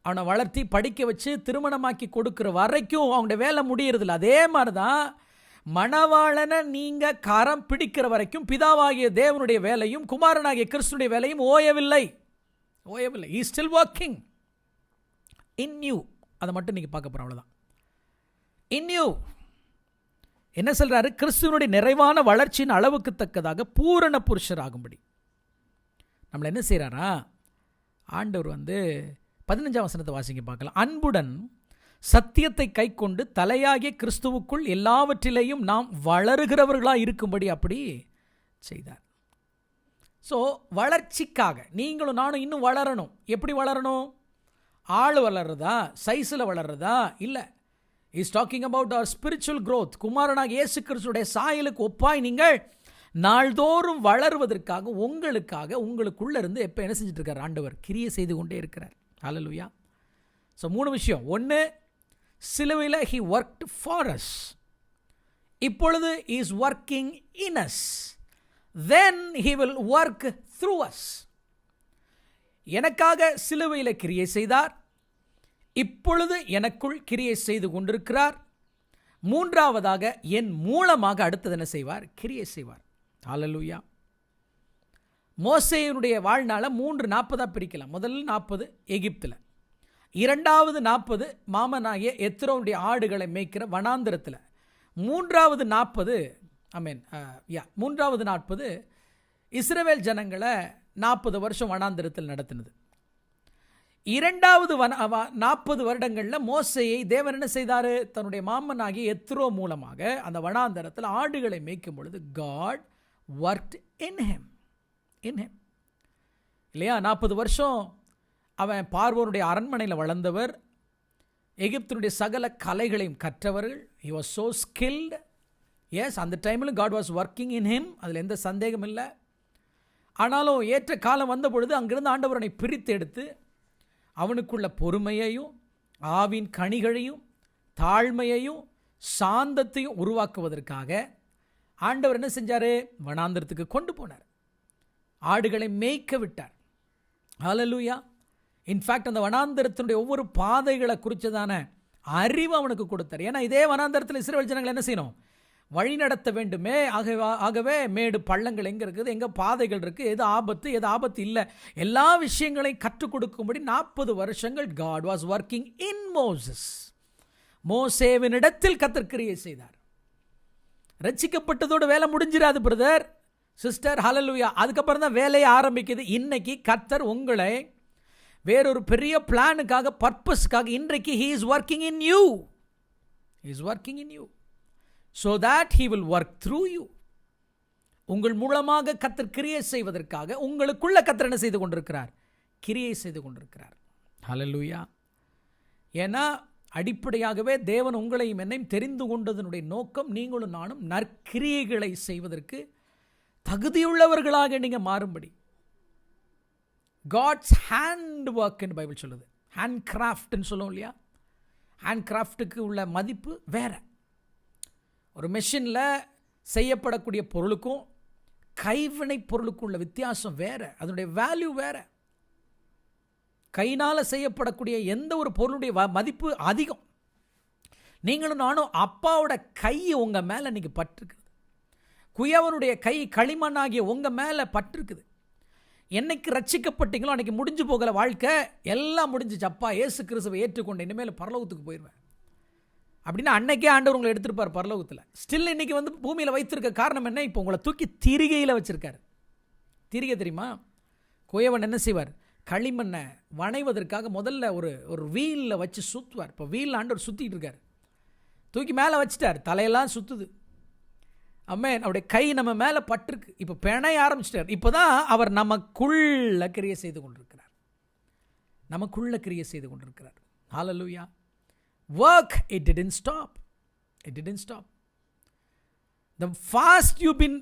அவனை வளர்த்தி படிக்க வச்சு திருமணமாக்கி கொடுக்குற வரைக்கும் அவனுடைய வேலை முடியறதில்ல. அதே மாதிரி தான் மணவாளனை நீங்கள் கரம் பிடிக்கிற வரைக்கும் பிதாவாகிய தேவனுடைய வேலையும் குமாரனாகிய கிறிஸ்துடைய வேலையும் ஓயவில்லை. He is still working in you. அதை மட்டும் நீங்கள் பார்க்க போகிறோம், அவ்வளோதான். In you என்ன சொல்கிறாரு? கிறிஸ்துவனுடைய நிறைவான வளர்ச்சியின் அளவுக்கு தக்கதாக பூரண புருஷராகும்படி நம்மளை என்ன செய்கிறாரா? ஆண்டவர் 15ஆம் வசனத்தை வாசிங்க பார்க்கலாம். அன்புடன் சத்தியத்தை கை கொண்டு தலையாகிய கிறிஸ்துவுக்குள் எல்லாவற்றிலேயும் நாம் வளருகிறவர்களாக இருக்கும்படி அப்படி செய்தார். ஸோ வளர்ச்சிக்காக நீங்களும் நானும் இன்னும் வளரணும். எப்படி வளரணும்? ஆள் வளர்றதா, சைஸில் வளர்றதா? இல்லை. Is talking about our spiritual growth. குமாரனாக இயேசு கிறிஸ்துடைய சாயலுக்கு ஒப்பாய் நீங்கள் நாள்தோறும் வளருவதற்காக உங்களுக்குள்ள இருந்து எப்போ என்ன செஞ்சுட்டு இருக்கார்? ஆண்டவர் கிரியை செய்து கொண்டே இருக்கிறார். ஹல்லேலூயா. ஸோ 3 விஷயம். 1, சிலுவையில் he worked for us. இப்பொழுது he is working in us. Then he will work through us. எனக்காக சிலுவையில் கிரியை செய்தார், இப்பொழுது எனக்குள் கிரியை செய்து கொண்டிருக்கிறார். 3வதாக என் மூலமாக அடுத்தது என்ன செய்வார்? கிரியை செய்வார். ஹல்லேலூயா. மோசேயினுடைய வாழ்நாளை 340 பிரிக்கலாம். முதல் 40 எகிப்தில், 2வது 40 மாமனாகிய எத்ரோனுடைய ஆடுகளை மேய்க்கிற வனாந்திரத்தில், 3வது 40 இஸ்ரவேல் ஜனங்களை 40 வருஷம் வனாந்திரத்தில் நடத்தினது. 2வது 40 வருடங்களில் மோசேயை தேவன் என்ன செய்தார்? தன்னுடைய மாமனாகிய எத்ரோ மூலமாக அந்த வனாந்திரத்தில் ஆடுகளை மேய்க்கும் பொழுது God worked in him. இல்லையா? 40 வருஷம் அவன் பார்வோனுடைய அரண்மனையில் வளர்ந்தவர், எகிப்தினுடைய சகல கலைகளையும் கற்றவர்கள். he was so skilled. Yes, அந்த டைமில் God was working in him, அதில் எந்த சந்தேகம் இல்லை. ஆனாலும் ஏற்ற காலம் வந்த பொழுது அங்கிருந்து ஆண்டவரனை பிரித்து எடுத்து அவனுக்குள்ள பொறுமையையும் ஆவின் கனிகளையும் தாழ்மையையும் சாந்தத்தையும் உருவாக்குவதற்காக ஆண்டவர் என்ன செஞ்சார்? வனாந்திரத்துக்கு கொண்டு போனார், ஆடுகளை மேய்க்க விட்டார். ஹல்லேலூயா. இன்ஃபேக்ட் அந்த வனாந்திரத்தினுடைய ஒவ்வொரு பாதைகளை குறித்ததான அறிவு அவனுக்கு கொடுத்தார். ஏன்னா இதே வனாந்திரத்தில் இஸ்ரவேல் ஜனங்கள் என்ன செய்யணும்? வழி நடத்த வேண்டுமே. ஆகவே மேடு பள்ளங்கள் எங்கே இருக்குது, எங்கே பாதைகள் இருக்குது, எது ஆபத்து இல்லை, எல்லா விஷயங்களையும் கற்றுக் கொடுக்கும்படி 40 வருஷங்கள் God was working in Moses. மோசேவினிடத்தில் கர்த்தர் கிரியை செய்தார். ரட்சிக்கப்பட்டதோட வேலை முடிஞ்சிடாது பிரதர் சிஸ்டர். ஹல்லேலூயா. அதுக்கப்புறம் தான் வேலையை ஆரம்பிக்குது. இன்னைக்கு கர்த்தர் உங்களை வேறொரு பெரிய பிளானுக்காக, பர்பஸ்க்காக இன்றைக்கு he is working in you. He is working in you so that he will work through you. உங்கள் மூலமாக கர்த்தர் கிரியை செய்வதற்காக உங்களுக்குள்ள கர்த்தர் என்ன செய்து கொண்டிருக்கிறார்? கிரியை செய்து கொண்டிருக்கிறார். ஹல்லேலூயா. ஏன்னா அடிப்படையாகவே தேவன் உங்களையும் என்னையும் தெரிந்து கொண்டதனுடைய நோக்கம் நீங்களும் நானும் நற்கிரியைகளை செய்வதற்கு தகுதியுள்ளவர்களாக நீங்கள் மாறும்படி. காட்ஸ் ஹேண்ட் ஒர்க் என்று பைபிள் சொல்லுது. ஹேண்ட் கிராஃப்ட்னு சொல்லுவோம் இல்லையா? ஹேண்ட் கிராஃப்ட்டுக்கு உள்ள மதிப்பு வேற. ஒரு மெஷினில் செய்யப்படக்கூடிய பொருளுக்கும் கைவினை பொருளுக்கும் உள்ள வித்தியாசம் வேற. அதனுடைய வேல்யூ வேற. கையினால் செய்யப்படக்கூடிய எந்த ஒரு பொருளுடைய மதிப்பு அதிகம். நீங்களும் நானும் அப்பாவோட கை உங்கள் மேலே இன்னைக்கு பட்டிருக்குது. குயவனுடைய கை களிமண்ணாகிய உங்கள் மேலே பட்டிருக்குது. என்னைக்கு ரட்சிக்கப்பட்டீங்களோ அன்றைக்கி முடிஞ்சு போகல வாழ்க்கை, எல்லாம் முடிஞ்சிச்சு. அப்பா இயேசு கிறிஸ்துவை ஏற்றுக்கொண்டு இனிமேல் பரலோகத்துக்கு போயிடுவேன் அப்படின்னா அன்னைக்கே ஆண்டவர் உங்களை எடுத்துருப்பார் பரலோகத்தில். ஸ்டில் இன்றைக்கி வந்து பூமியில் வைத்திருக்க காரணம் என்ன? இப்போ உங்களை தூக்கி திரிகையில் வச்சுருக்காரு. திரிகை தெரியுமா? குயவன் என்ன செய்வார்? களிமண்ணை வணைவதற்காக முதல்ல ஒரு வீலில் வச்சு சுற்றுவார். இப்போ வீலில் ஆண்டவர் சுற்றிட்டு இருக்கார். தூக்கி மேலே வச்சுட்டார். தலையெல்லாம் சுற்றுது. ஆமென். அவருடைய கை நம்ம மேலே பட்டிருக்கு. இப்போ பிணைய ஆரம்பிச்சிட்டார். இப்போ தான் அவர் நமக்குள்ள கிரியை செய்து கொண்டிருக்கிறார். நமக்குள்ள கிரியை செய்து கொண்டிருக்கிறார். ஹல்லேலூயா. Work, it didn't stop. It didn't stop. The fast you've been,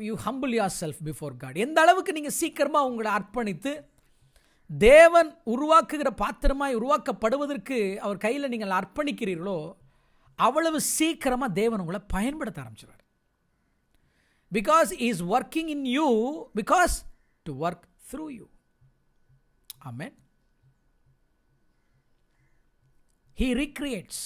you humble yourself before God. எந்த அளவுக்கு நீங்கள் சீக்கிரமாக உங்களை அர்ப்பணித்து தேவன் உருவாக்குகிற பாத்திரமாய் உருவாக்கப்படுவதற்கு அவர் கையில் நீங்கள் அர்ப்பணிக்கிறீர்களோ அவ்வளவு சீக்கிரமாக தேவன் உங்களை பயன்படுத்த ஆரம்பிச்சிடுவார். Because he is working in you, because to work through you. Amen. He recreates.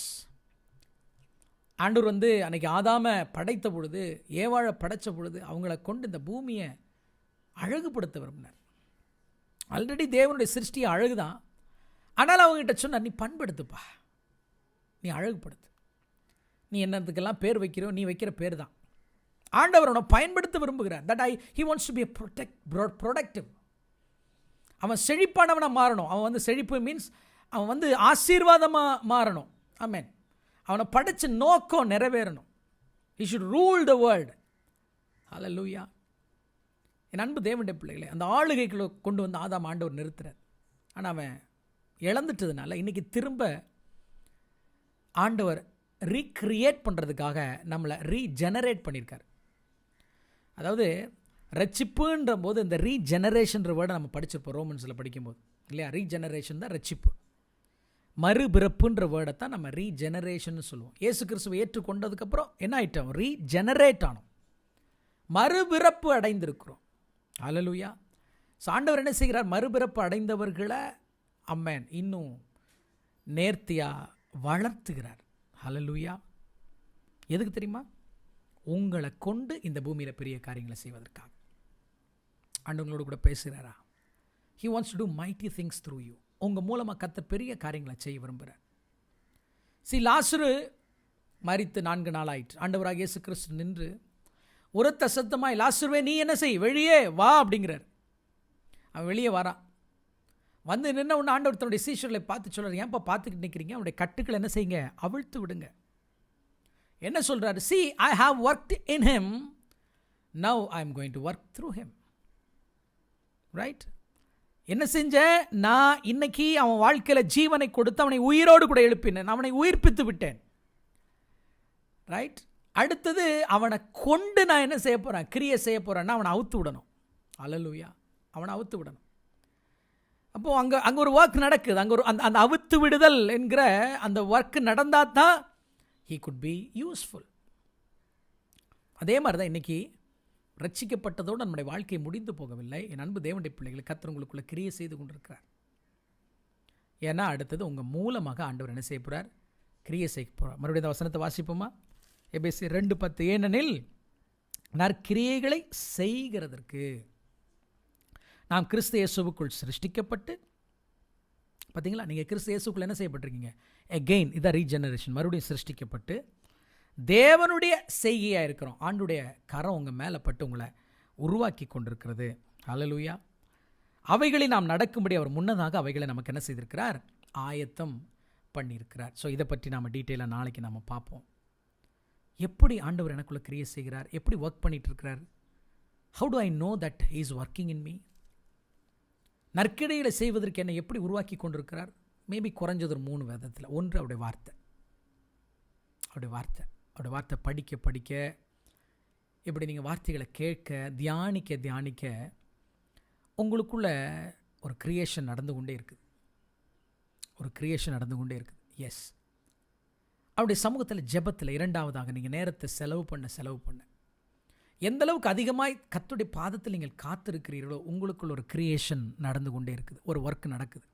ஆண்டவர் வந்து அன்னைக்கு ஆதாமை படைத்த பொழுது, ஏவாளை படைத்த பொழுது அவங்கள கொண்டு இந்த பூமியை அழகுபடுத்த விரும்பினார். ஆல்ரெடி தேவனுடைய சிருஷ்டி அழகு தான். ஆனால் அவங்ககிட்ட சொன்னார், நீ பண்படுத்துப்பா, நீ அழகுபடுத்து. நீ என்னதுக்கெல்லாம் பேர் வைக்கிறோ, நீ வைக்கிற பேர் தான். ஆண்டவர் அவனை பயன்படுத்த விரும்புகிறார். he wants to be productive. அவன் செழிப்பானவனாக மாறணும். அவன் வந்து செழிப்பு மீன்ஸ் அவன் வந்து ஆசீர்வாதமாக மாறணும். ஆமென். அவனை படைச்ச நோக்கம் நிறைவேறணும். he should rule the world. ஹல்லேலூயா. என் அன்பு தேவனுடைய பிள்ளைகளே, அந்த ஆளுகைக்குள்ள கொண்டு வந்து ஆதாம் ஆண்டவர் நிறுத்துறார். ஆனால் அவன் இழந்துட்டதுனால இன்றைக்கி திரும்ப ஆண்டவர் ரீக்ரியேட் பண்ணுறதுக்காக நம்மளை ரீஜெனரேட் பண்ணியிருக்கார். அதாவது ரட்சிப்புன்ற போது இந்த ரீஜெனரேஷன்ற வேர்டை நம்ம படிச்சிருப்போம் ரோமன்ஸில் படிக்கும்போது இல்லையா? ரீஜெனரேஷன் தான் ரட்சிப்பு. மறுபிறப்புன்ற வேர்டை தான் நம்ம ரீஜெனரேஷன் சொல்லுவோம். இயேசு கிறிஸ்துவை ஏற்றுக்கொண்டதுக்கப்புறம் என்ன ஆயிட்டோம்? ரீஜெனரேட் ஆனோம், மறுபிறப்பு அடைந்திருக்கிறோம். ஹல்லேலூயா. ஆண்டவர் என்ன செய்கிறார்? மறுபிறப்பு அடைந்தவர்களை அம்மேன் இன்னும் நேர்த்தியாக வளர்த்துகிறார். ஹல்லேலூயா. எதுக்கு தெரியுமா? உங்களை கொண்டு இந்த பூமியில் பெரிய காரியங்களை செய்வதற்காக. ஆண்டவங்களோடு கூட பேசுகிறாரா? he wants to do mighty things through you. உங்கள் மூலமாக கர்த்தர் பெரிய காரியங்களை செய்ய விரும்புகிறார். லாசரு மரித்து 4 நாள் ஆயிற்று. ஆண்டவராக இயேசு கிறிஸ்து நின்று உரத்த சத்தமாய், லாசருவே நீ என்ன செய், வெளியே வா அப்படிங்கிறார். அவன் வெளியே வரான். வந்து நின்ன உடனே ஆண்டவர் தன்னுடைய சீஷர்களை பார்த்து சொல்கிறார், ஏன்ப்பா பார்த்துக்கிட்டு நிற்கிறீங்க? அவனுடைய கட்டுக்களை என்ன செய்யுங்க? அவிழ்த்து விடுங்க. என்ன சொல்கிறாரு? see I have worked in him, now I am going to work through him. Right? என்ன செஞ்சேன்? நான் இன்னைக்கு அவன் வாழ்க்கையில் ஜீவனை கொடுத்து அவனை உயிரோடு கூட எழுப்பினேன், அவனை உயிர்ப்பித்து விட்டேன். ரைட்? அடுத்தது அவனை கொண்டு நான் என்ன செய்ய போகிறேன்? கிரியை செய்ய போகிறேன்னா அவனை அவுத்து விடணும். ஹல்லேலூயா. அவனை அவுத்து விடணும். அப்போது அங்கே ஒரு ஒர்க் நடக்குது. அங்கே ஒரு அந்த அவுத்து விடுதல் என்கிற அந்த ஒர்க் நடந்தால் தான் he could be useful. அதே மாதிரி தான் இன்றைக்கி ரட்சிக்கப்பட்டதோடு நம்முடைய வாழ்க்கை முடிந்து போகவில்லை. என் அன்பு தேவனுடைய பிள்ளைகளை கர்த்தர் உங்களுக்குள்ள கிரியை செய்து கொண்டிருக்கிறார். ஏன்னா அடுத்தது உங்கள் மூலமாக ஆண்டவர் என்ன செய்ய போகிறார்? கிரியை செய்ய போகிறார். மறுபடியும் இந்த வசனத்தை வாசிப்போமா? எபேசியர் 2:10. ஏனெனில் நற்கிரியைகளை செய்கிறதற்கு நாம் கிறிஸ்து இயேசுவுக்குள் சிருஷ்டிக்கப்பட்டு, பார்த்தீங்களா? நீங்கள் கிறிஸ்து இயேசுக்குள் என்ன செய்யப்பட்டிருக்கீங்க? அகெயின் இதான் ரீஜெனரேஷன். மறுபடியும் சிருஷ்டிக்கப்பட்டு தேவனுடைய செய்கையாக இருக்கிறோம். ஆண்டுடைய கரம் உங்கள் மேலே பட்டு உங்களை உருவாக்கி கொண்டிருக்கிறது. ஹல்லேலூயா. அவைகளை நாம் நடக்கும்படி அவர் முன்னதாக அவைகளை நமக்கு என்ன செய்திருக்கிறார்? ஆயத்தம் பண்ணியிருக்கிறார். ஸோ இதை பற்றி நாம் டீட்டெயிலாக நாளைக்கு நாம் பார்ப்போம். எப்படி ஆண்டவர் எனக்குள்ளே கிரியை செய்கிறார், எப்படி ஒர்க் பண்ணிட்டு இருக்கிறார். How do I know that he is working in me? நற்கிடைகளை செய்வதற்கு என்னை எப்படி உருவாக்கி கொண்டிருக்கிறார்? மேபி குறைஞ்சது ஒரு 3 விதத்தில். ஒன்று, அவருடைய வார்த்தை. அவருடைய வார்த்தை படிக்க படிக்க, இப்படி நீங்கள் வார்த்தைகளை கேட்க, தியானிக்க உங்களுக்குள்ள ஒரு கிரியேஷன் நடந்து கொண்டே இருக்குது. எஸ், அவருடைய சமூகத்தில் ஜெபத்தில் இரண்டாவதாக நீங்கள் நேரத்தை செலவு பண்ண எந்த அளவுக்கு அதிகமாய் கர்த்தருடைய பாதத்தில் நீங்கள் காத்திருக்கிறீர்களோ உங்களுக்குள்ள ஒரு கிரியேஷன் நடந்து கொண்டே இருக்குது, ஒரு ஒர்க் நடக்குது.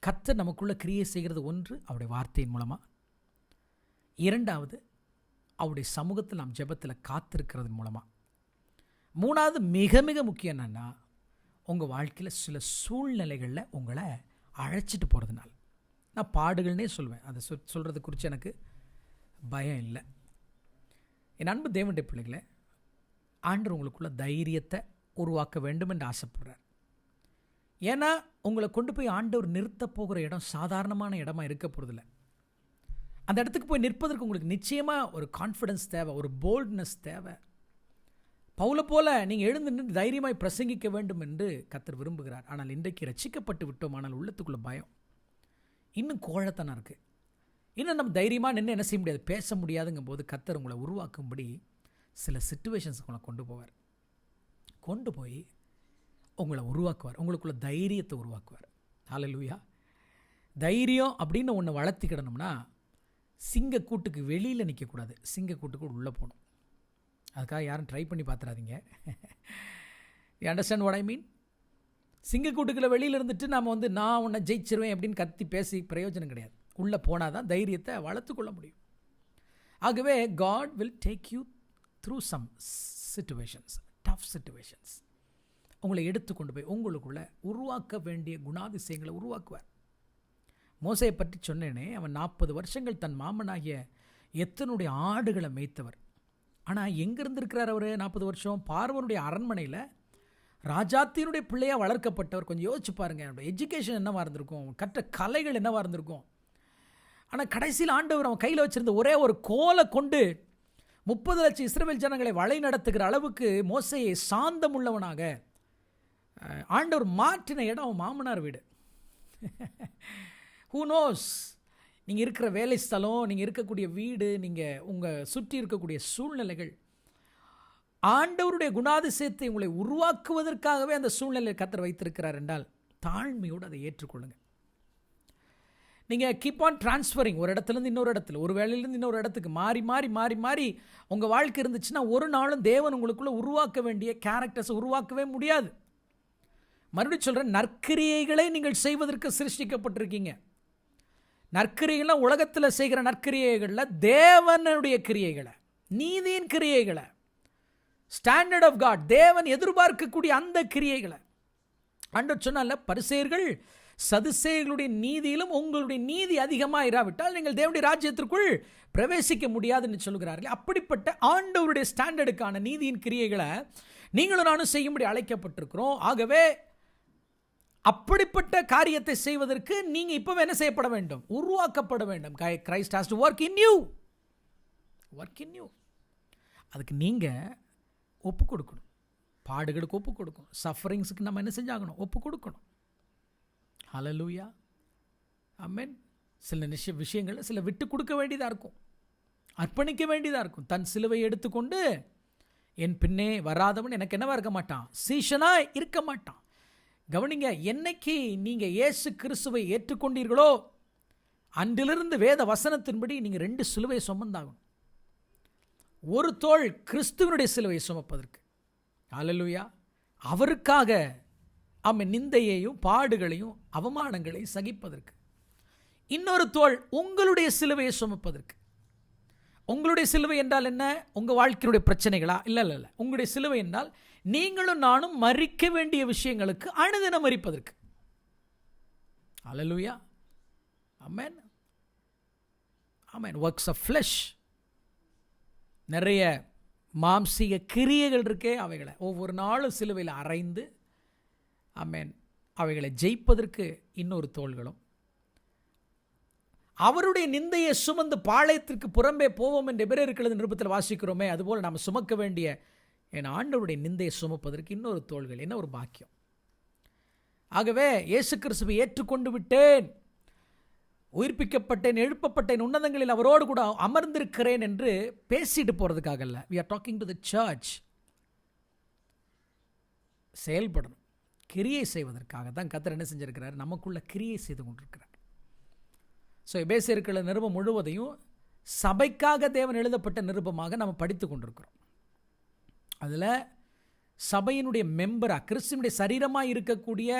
கர்த்தர் நமக்குள்ள கிரியை செய்கிறது ஒன்று, அவருடைய வார்த்தையின் மூலமாக. இரண்டாவது, அவருடைய சமூகத்தில் நாம் ஜெபத்தில் காத்திருக்கிறது மூலமாக. மூணாவது, மிக மிக முக்கியம் என்னன்னா, உங்கள் வாழ்க்கையில் சில சூழ்நிலைகளில் உங்களை அழைச்சிட்டு போகிறதுனால. நான் பாடுகள்னே சொல்வேன், அதை சொல்கிறது குறித்து எனக்கு பயம் இல்லை. என் அன்பு தேவனுடைய பிள்ளைகளை, ஆண்டவர் உங்களுக்குள்ள தைரியத்தை உருவாக்க வேண்டும் என்று ஆசைப்படுறார். ஏன்னா உங்களை கொண்டு போய் ஆண்டவர் நிறுத்த போகிற இடம் சாதாரணமான இடமா இருக்க போகிறதில்ல. அந்த இடத்துக்கு போய் நிற்பதற்கு உங்களுக்கு நிச்சயமாக ஒரு கான்ஃபிடன்ஸ் தேவை, ஒரு போல்ட்னஸ் தேவை. பவுலை போல நீங்கள் எழுந்து நின்று தைரியமாய் பிரசங்கிக்க வேண்டும் என்று கர்த்தர் விரும்புகிறார். ஆனால் இன்றைக்கு ரட்சிக்கப்பட்டு விட்டோம், ஆனால் உள்ளத்துக்குள்ள பயம் இன்னும் கோழத்தனம் இருக்குது. இன்னும் நம்ம தைரியமாக நின்று என்ன செய்ய முடியாது, பேச முடியாதுங்கும் போது கர்த்தர் உங்களை உருவாக்கும்படி சில சிச்சுவேஷன்ஸ் உங்களை கொண்டு போய் உங்களை உருவாக்குவார், உங்களுக்குள்ள தைரியத்தை உருவாக்குவார். ஹல்லேலூயா. தைரியம் அப்படின்னு ஒன்று வளர்த்திக்கிடணும்னா சிங்கக்கூட்டுக்கு வெளியில் நிற்கக்கூடாது, சிங்கக்கூட்டுக்கு உள்ளே போகணும். அதுக்காக யாரும் ட்ரை பண்ணி பார்த்துறாதீங்க. யூ அண்டர்ஸ்டாண்ட் வாட் ஐ மீன்? சிங்கக்கூட்டுக்குள்ள வெளியில் இருந்துட்டு நாம் நான் உன்னை ஜெயிச்சிருவேன் அப்படின்னு கத்தி பேசி பிரயோஜனம் கிடையாது. உள்ளே போனால் தான் தைரியத்தை வளர்த்துக்கொள்ள முடியும். ஆகவே God will take you through some situations, tough situations. உங்களை எடுத்து கொண்டு போய் உங்களுக்குள்ள உருவாக்க வேண்டிய குணாதிசயங்களை உருவாக்குவார். மோசையை பற்றி சொன்னேனே, அவன் 40 வருஷங்கள் தன் மாமனாகிய எத்தனுடைய ஆடுகளை மேய்த்தவர். ஆனால் எங்கேருந்து இருக்கிறார் அவர்? 40 வருஷம் பார்வோனுடைய அரண்மனையில் ராஜாத்தினுடைய பிள்ளையாக வளர்க்கப்பட்டவர். கொஞ்சம் யோசிச்சு பாருங்கள், அவருடைய எஜுகேஷன் என்னவாக இருந்திருக்கும், கற்ற கலைகள் என்னவாக இருந்திருக்கும். ஆனால் கடைசியில் ஆண்டவர் அவன் கையில் வச்சுருந்த ஒரே ஒரு கோலை கொண்டு 30 லட்சம் இஸ்ரவேல் ஜனங்களை வழி நடத்துகிற அளவுக்கு மோசையை சாந்தம் உள்ளவனாக ஆண்டவர் மாற்றின இடம் அவன் மாமனார் வீடு. ஹூ நோஸ், நீங்கள் இருக்கிற வேலை ஸ்தலம், நீங்கள் இருக்கக்கூடிய வீடு, நீங்கள் உங்கள் சுற்றி இருக்கக்கூடிய சூழ்நிலைகள் ஆண்டவருடைய குணாதிசயத்தை உங்களை உருவாக்குவதற்காகவே அந்த சூழ்நிலையை கர்த்தர் வைத்திருக்கிறார் என்றால் தாழ்மையோடு அதை ஏற்றுக்கொள்ளுங்கள். நீங்கள் கீப் ஆன் டிரான்ஸ்ஃபரிங், ஒரு இடத்துலேருந்து இன்னொரு இடத்துல, ஒரு வேலையிலேருந்து இன்னொரு இடத்துக்கு மாறி மாறி மாறி மாறி உங்கள் வாழ்க்கை இருந்துச்சுன்னா ஒரு நாளும் தேவன் உங்களுக்குள்ளே உருவாக்க வேண்டிய கேரக்டர்ஸை உருவாக்கவே முடியாது. மறுபடியும் சொல்கிறேன், நற்கிரியைகளை நீங்கள் செய்வதற்கு சிருஷ்டிக்கப்பட்டிருக்கீங்க. நற்கிரியைகள்லாம் உலகத்தில் செய்கிற நற்கிரியைகளில் தேவனுடைய கிரியைகளை, நீதியின் கிரியைகளை, ஸ்டாண்டர்ட் ஆஃப் காட், தேவன் எதிர்பார்க்கக்கூடிய அந்த கிரியைகளை ஆண்டவர் சொன்னால, பரிசேயர்கள் சதுசேயர்களுடைய நீதியிலும் உங்களுடைய நீதி அதிகமாக இராவிட்டால் நீங்கள் தேவனுடைய ராஜ்யத்திற்குள் பிரவேசிக்க முடியாதுன்னு சொல்கிறார்கள். அப்படிப்பட்ட ஆண்டவருடைய ஸ்டாண்டர்டுக்கான நீதியின் கிரியைகளை நீங்களும் நானும் செய்யும்படி அழைக்கப்பட்டிருக்கிறோம். ஆகவே அப்படிப்பட்ட காரியத்தை செய்வதற்கு நீங்க இப்பவே என்ன செய்யப்பட வேண்டும்? உருவாக்கப்பட வேண்டும். Christ has to work in you. அதுக்கு நீங்க ஒப்பு கொடுக்கணும். பாடுகளுக்கு ஒப்பு கொடுக்கணும். சஃபரிங்ஸுக்கு நம்ம என்ன செஞ்சாகணும்? ஒப்பு கொடுக்கணும். ஹல்லேலூயா, ஆமென். சில விஷயங்கள் சில விட்டு கொடுக்க வேண்டியதாக இருக்கும், அர்ப்பணிக்க வேண்டியதாக இருக்கும். தன் சிலுவை எடுத்துக்கொண்டு என் பின்னே வராதவன் எனக்கு என்னவா இருக்க மாட்டான்? சீஷனா இருக்க மாட்டான். கவனிங்க, என்னைக்கு நீங்கள் இயேசு கிறிஸ்துவை ஏற்றுக்கொண்டீர்களோ அன்றிலிருந்து வேத வசனத்தின்படி நீங்கள் 2 சிலுவையை சுமந்தாகணும். ஒரு தோள் கிறிஸ்துவனுடைய சிலுவையை சுமப்பதற்கு, ஹல்லேலூயா, அவருக்காக நிந்தையையும் பாடுகளையும் அவமானங்களையும் சகிப்பதற்கு. இன்னொரு தோள் உங்களுடைய சிலுவையை சுமப்பதற்கு. உங்களுடைய சிலுவை என்றால் என்ன? உங்கள் வாழ்க்கையுடைய பிரச்சனைகளா? இல்லை. உங்களுடைய சிலுவை என்றால் நீங்களும் நானும் மரிக்க வேண்டிய விஷயங்களுக்கு அனுதினம் மரிப்பதற்கு. ஹல்லேலூயா, ஆமென். ஆமென். ஒர்க்ஸ் ஆஃப் ஃப்ளஷ், நிறைய மாம்சீக கிரியைகள் இருக்கே, அவைகளை ஒவ்வொரு நாளும் சிலுவையில் அறைந்து ஆமென் அவைகளை ஜெயிப்பதற்கு இன்னொரு தோள்களும், அவருடைய நிந்தையை சுமந்து பாளையத்திற்கு புறம்பே போவோம் என்று எபிரேயர் நிருபத்தில் வாசிக்கிறோமே, அதுபோல் நாம் சுமக்க வேண்டிய என் ஆண்டவருடைய நிந்தையை சுமப்பதற்கு இன்னொரு தோள்கள். என்ன ஒரு பாக்கியம்! ஆகவே இயேசு கிறிஸ்துவை ஏற்றுக்கொண்டு விட்டேன், உயிர்ப்பிக்கப்பட்டேன், எழுப்பப்பட்டேன், உன்னதங்களில் அவரோடு கூட அமர்ந்திருக்கிறேன் என்று பேசிட்டு போகிறதுக்காக அல்ல. we are talking to the church. செயல்படணும், கிரியை செய்வதற்காக தான் கர்த்தர் என்ன செஞ்சிருக்கிறார், நமக்குள்ள கிரியை செய்து கொண்டிருக்கிறார். ஸோ எபேசியர் நிருபம் முழுவதையும் சபைக்காக தேவன் எழுதப்பட்ட நிருபமாக நம்ம படித்து கொண்டிருக்கிறோம். அதில் சபையினுடைய மெம்பராக, கிறிஸ்துவனுடைய சரீரமாக இருக்கக்கூடிய,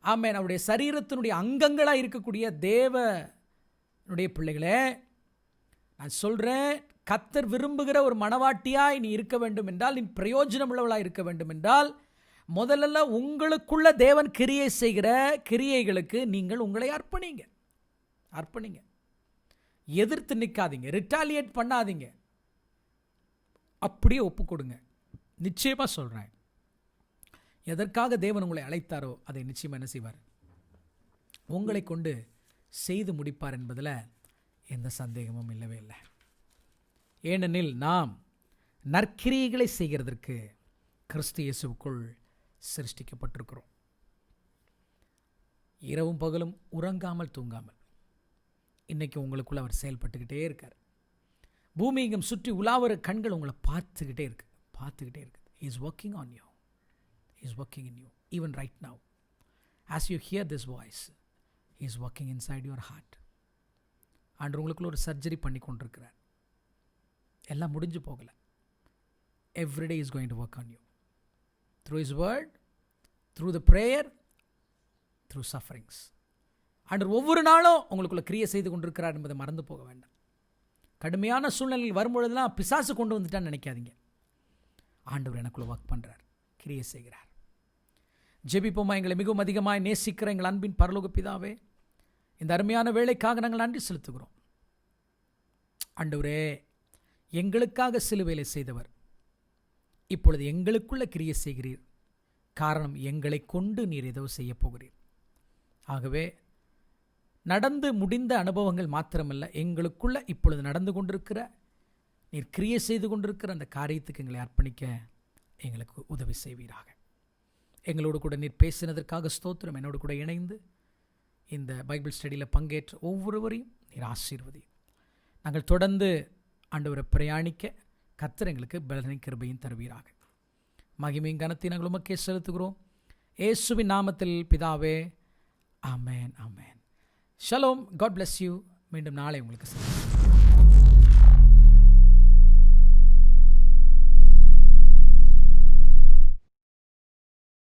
ஆமென், அவருடைய சரீரத்தினுடைய அங்கங்களாக இருக்கக்கூடிய தேவனுடைய பிள்ளைகளே, நான் சொல்கிறேன், கர்த்தர் விரும்புகிற ஒரு மணவாட்டியாய் நீ இருக்க வேண்டும் என்றால், நீ பிரயோஜனம் உள்ளவளாக இருக்க வேண்டும் என்றால், முதல்ல உங்களுக்குள்ள தேவன் கிரியை செய்கிற கிரியைகளுக்கு நீங்கள் உங்களை அர்ப்பணிங்க. எதிர்த்து நிற்காதீங்க, ரிட்டாலியேட் பண்ணாதீங்க, அப்படியே ஒப்பு கொடுங்க. நிச்சயமாக சொல்கிறேன், எதற்காக தேவன் உங்களை அழைத்தாரோ அதை நிச்சயமாக என்ன செய்வார், உங்களை கொண்டு செய்து முடிப்பார் என்பதில் எந்த சந்தேகமும் இல்லவே இல்லை. ஏனெனில் நாம் நற்கிரியைகளை செய்கிறதற்கு கிறிஸ்து இயேசுவுக்குள் சிருஷ்டிக்கப்பட்டிருக்கிறோம். இரவும் பகலும் உறங்காமல் தூங்காமல் இன்றைக்கி உங்களுக்குள்ள அவர் செயல்பட்டுக்கிட்டே இருக்கார். பூமி இங்கும் சுற்றி உலாவர கண்கள் உங்களை பார்த்துக்கிட்டே இருக்கு. He is working on you. He is working in you. Even right now, as you hear this voice, He is working inside your heart. ஆண்டவர் உங்களுக்குள்ள ஒரு சர்ஜரி பண்ணி கொண்டிருக்கிறார். எல்லாம் முடிஞ்சு போகலை. Every day is going to work on you. Through His word, through the prayer, through sufferings. ஆண்டவர் ஒவ்வொரு நாளும் உங்களுக்குள்ள கிரியை செய்து கொண்டிருக்கிறார் என்பதை மறந்து போக வேண்டாம். கடுமையான சூழ்நிலையில் வரும்பொழுதுலாம் பிசாசு கொண்டு வந்துட்டான்னு நினைக்காதீங்க. ஆண்டவர் எனக்குள்ள ஒர்க் பண்ணுறார், கிரியை செய்கிறார். ஜெபிப்போமா. எங்களை மிகவும் அதிகமாக நேசிக்கிற எங்கள் அன்பின் பரலோக பிதாவே, இந்த அருமையான வேலைக்காக நாங்கள் நன்றி செலுத்துகிறோம். ஆண்டவரே, எங்களுக்காக சிலுவையில் செய்தவர் இப்பொழுது எங்களுக்குள்ள கிரியை செய்கிறீர். காரணம், எங்களை கொண்டு நீர் ஏதோ செய்ய போகிறீர். ஆகவே நடந்து முடிந்த அனுபவங்கள் மாத்திரமல்ல, எங்களுக்குள்ள இப்பொழுது நடந்து கொண்டிருக்கிற, நீர் கிரியை செய்து கொண்டிருக்கிற அந்த காரியத்துக்கு எங்களை அர்ப்பணிக்க எங்களுக்கு உதவி செய்வீராக. எங்களோடு கூட நீர் பேசினதற்காக ஸ்தோத்திரம். என்னோடு கூட இணைந்து இந்த பைபிள் ஸ்டடியில் பங்கேற்ற ஒவ்வொருவரையும் நீர் ஆசீர்வதி. நாங்கள் தொடர்ந்து ஆண்டவரை பிரயாணிக்க கர்த்தர் எங்களுக்கு பலனை கிருபையும் தருவீராக. மகிமையும் கனத்தை நாங்கள் உமக்கே செலுத்துகிறோம். இயேசுவின் நாமத்தில் பிதாவே, ஆமென், ஆமென். ஷலோம். God bless you. மீண்டும் நாளை உங்களுக்கு